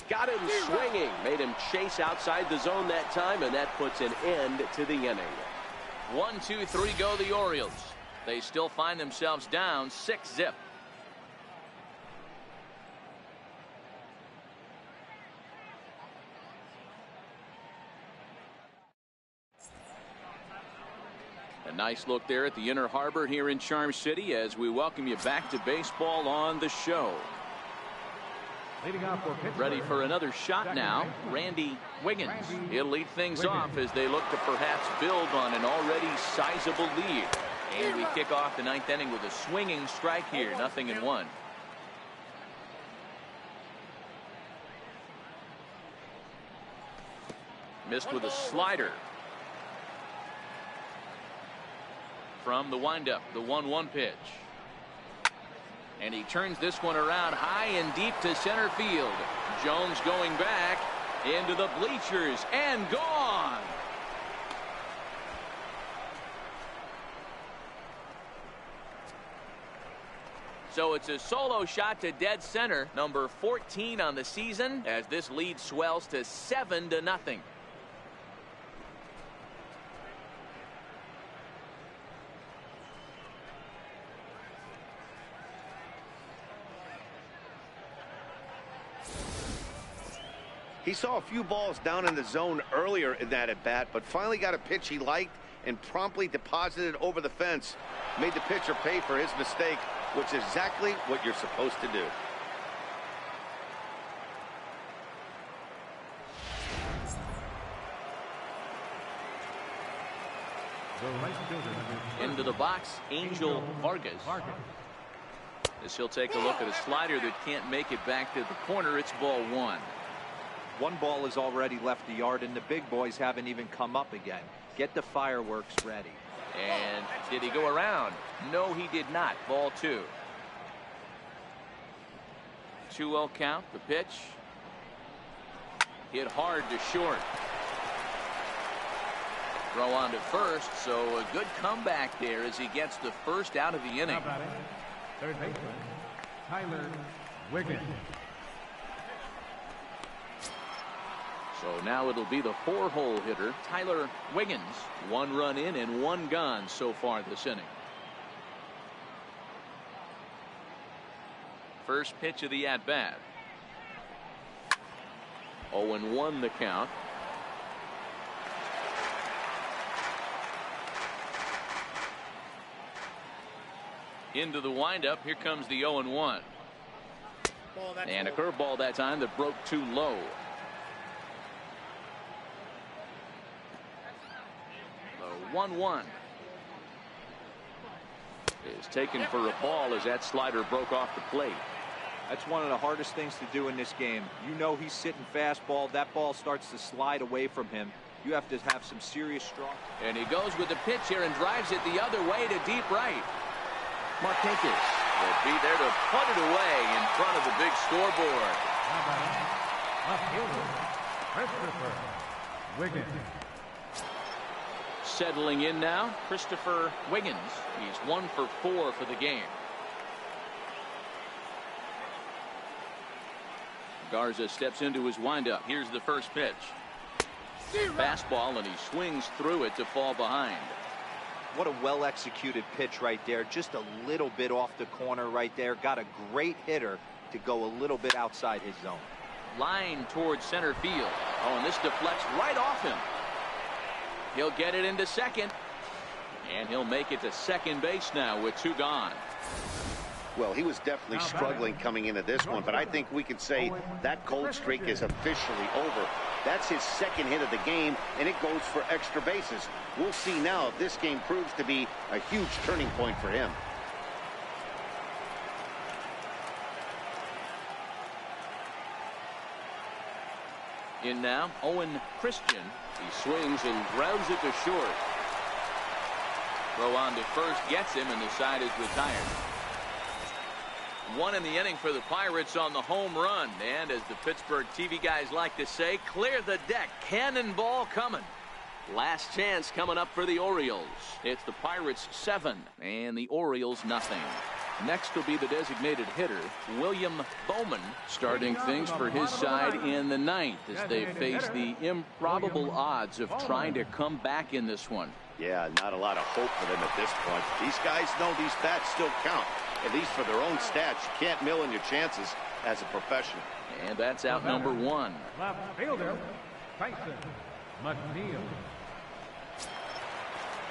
Got him swinging. Made him chase outside the zone that time, and that puts an end to the inning. 1, 2, 3 go the Orioles. They still find themselves down 6-0. A nice look there at the Inner Harbor here in Charm City as we welcome you back to baseball on the show. Ready for another shot now, Randy Wiggins. He'll lead things off as they look to perhaps build on an already sizable lead. And we kick off the 9th inning with a swinging strike here, 0-1. Missed with a slider. From the windup, the 1-1 pitch. And he turns this one around high and deep to center field. Jones going back into the bleachers and gone. So it's a solo shot to dead center, number 14 on the season, as this lead swells to 7-0. He saw a few balls down in the zone earlier in that at bat, but finally got a pitch he liked and promptly deposited it over the fence. Made the pitcher pay for his mistake, which is exactly what you're supposed to do. Into the box, Angel Vargas. As he'll take a look at a slider that can't make it back to the corner. It's ball 1. One ball has already left the yard, and the big boys haven't even come up again. Get the fireworks ready. And did he go around? No, he did not. Ball 2. 2-0 count. The pitch. Hit hard to short. Throw on to first, so a good comeback there as he gets the first out of the inning. Third baseman, Tyler Wiggins. So now it'll be the 4-hole hitter, Tyler Wiggins. 1 run in and 1 gone so far this inning. First pitch of the at-bat. 0-1 the count. Into the windup. Here comes the 0-1. And a curveball that time that broke too low. The 1-1 is taken for a ball as that slider broke off the plate. That's one of the hardest things to do in this game. You know he's sitting fastball. That ball starts to slide away from him. You have to have some serious strong. And he goes with the pitch here and drives it the other way to deep right. Marquez will be there to put it away in front of the big scoreboard. Christopher Wiggins. Settling in now, Christopher Wiggins. He's 1 for 4 for the game. Garza steps into his windup. Here's the first pitch. Fastball, and he swings through it to fall behind. What a well-executed pitch right there. Just a little bit off the corner right there. Got a great hitter to go a little bit outside his zone. Line towards center field. Oh, and this deflects right off him. He'll get it into second. And he'll make it to second base now with 2 gone. Well, he was definitely struggling coming into this one, but I think we can say that cold streak is officially over. That's his second hit of the game, and it goes for extra bases. We'll see now if this game proves to be a huge turning point for him. In now, Owen Christian. He swings and grounds it to short. Throw on to first gets him, and the side is retired. One in the inning for the Pirates on the home run. And as the Pittsburgh TV guys like to say, clear the deck. Cannonball coming. Last chance coming up for the Orioles. It's the Pirates 7 and the Orioles nothing. Next will be the designated hitter, William Bowman, starting things for his side in the ninth as they face the improbable odds of trying to come back in this one. Yeah, not a lot of hope for them at this point. These guys know these bats still count, at least for their own stats. You can't mill in your chances as a professional. And that's out number one. Left fielder, Tyson McNeil.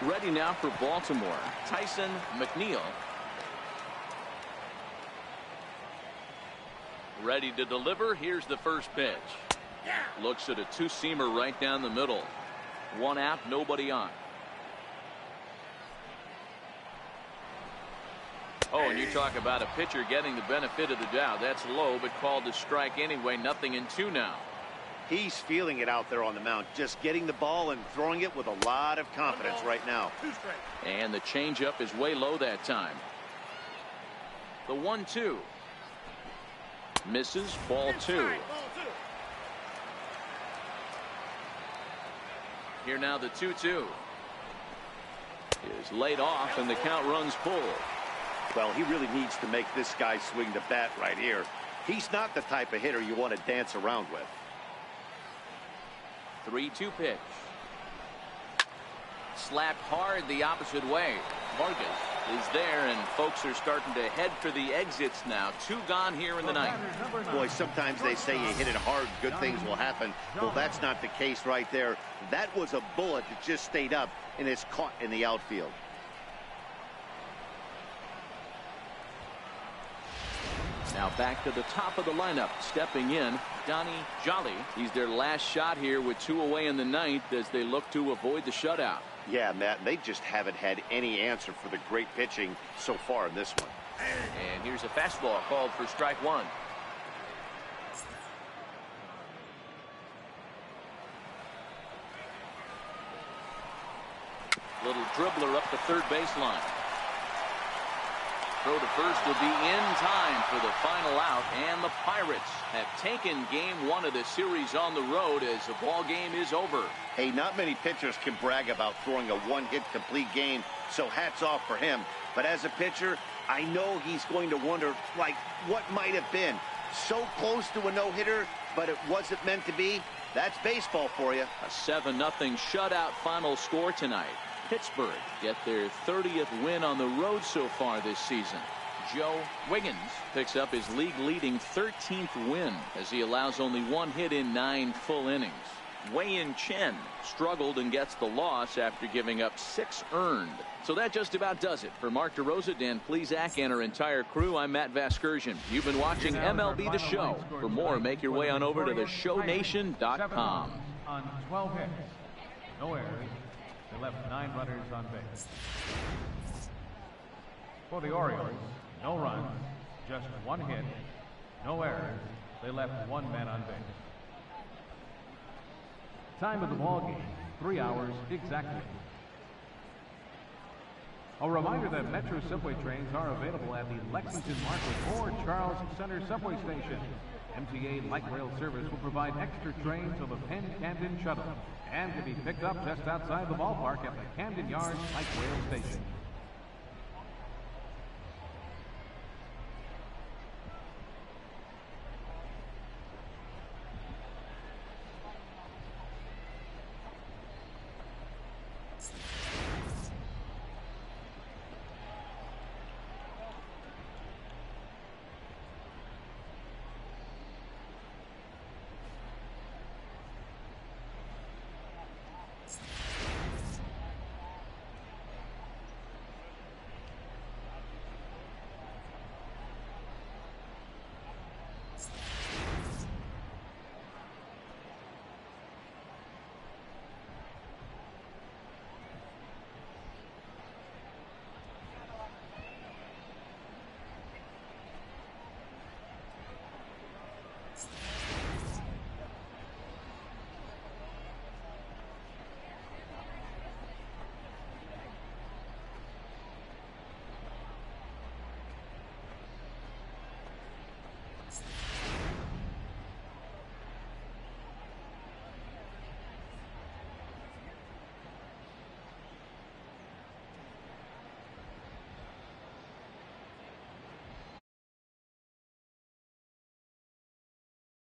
Ready now for Baltimore, Tyson McNeil. Ready to deliver. Here's the first pitch. Looks at a two-seamer right down the middle. One out, nobody on. Oh, and you talk about a pitcher getting the benefit of the doubt. That's low, but called to strike anyway. Nothing in two now. He's feeling it out there on the mound, just getting the ball and throwing it with a lot of confidence right now. And the changeup is way low that time. The 1-2. Misses, ball two. Here now the 2-2. Is laid off and the count runs full. Well, he really needs to make this guy swing the bat right here. He's not the type of hitter you want to dance around with. 3-2 pitch. Slapped hard the opposite way. Vargas is there, and folks are starting to head for the exits now. Two gone here in the ninth. Boy, sometimes they say you hit it hard, good things will happen. Well, that's not the case right there. That was a bullet that just stayed up and is caught in the outfield. Now back to the top of the lineup. Stepping in, Donnie Jolly. He's their last shot here with two away in the ninth as they look to avoid the shutout. Yeah, Matt, they just haven't had any answer for the great pitching so far in this one. And here's a fastball called for strike one. Little dribbler up the third baseline. Throw to first will be in time for the final out, and the Pirates have taken game one of the series on the road as the ball game is over. Hey, not many pitchers can brag about throwing a one-hit complete game, so hats off for him. But as a pitcher, I know he's going to wonder, like, what might have been. So close to a no-hitter, but it wasn't meant to be. That's baseball for you. A 7-0 shutout final score tonight. Pittsburgh get their 30th win on the road so far this season. Joe Wiggins picks up his league-leading 13th win as he allows only one hit in 9 full innings. Wei-Yin Chen struggled and gets the loss after giving up 6 earned. So that just about does it. For Mark DeRosa, Dan Plesac, and our entire crew, I'm Matt Vasgersian. You've been watching MLB The Show. For more, make your way on over to theshownation.com. On 12 hits, no errors. They left 9 runners on base. For the Orioles, no runs, just 1 hit, no errors. They left 1 man on base. Time of the ball game, 3 hours exactly. A reminder that Metro subway trains are available at the Lexington Market or Charles Center subway station. MTA light rail service will provide extra trains on the Penn Camden shuttle and can be picked up just outside the ballpark at the Camden Yards light rail station.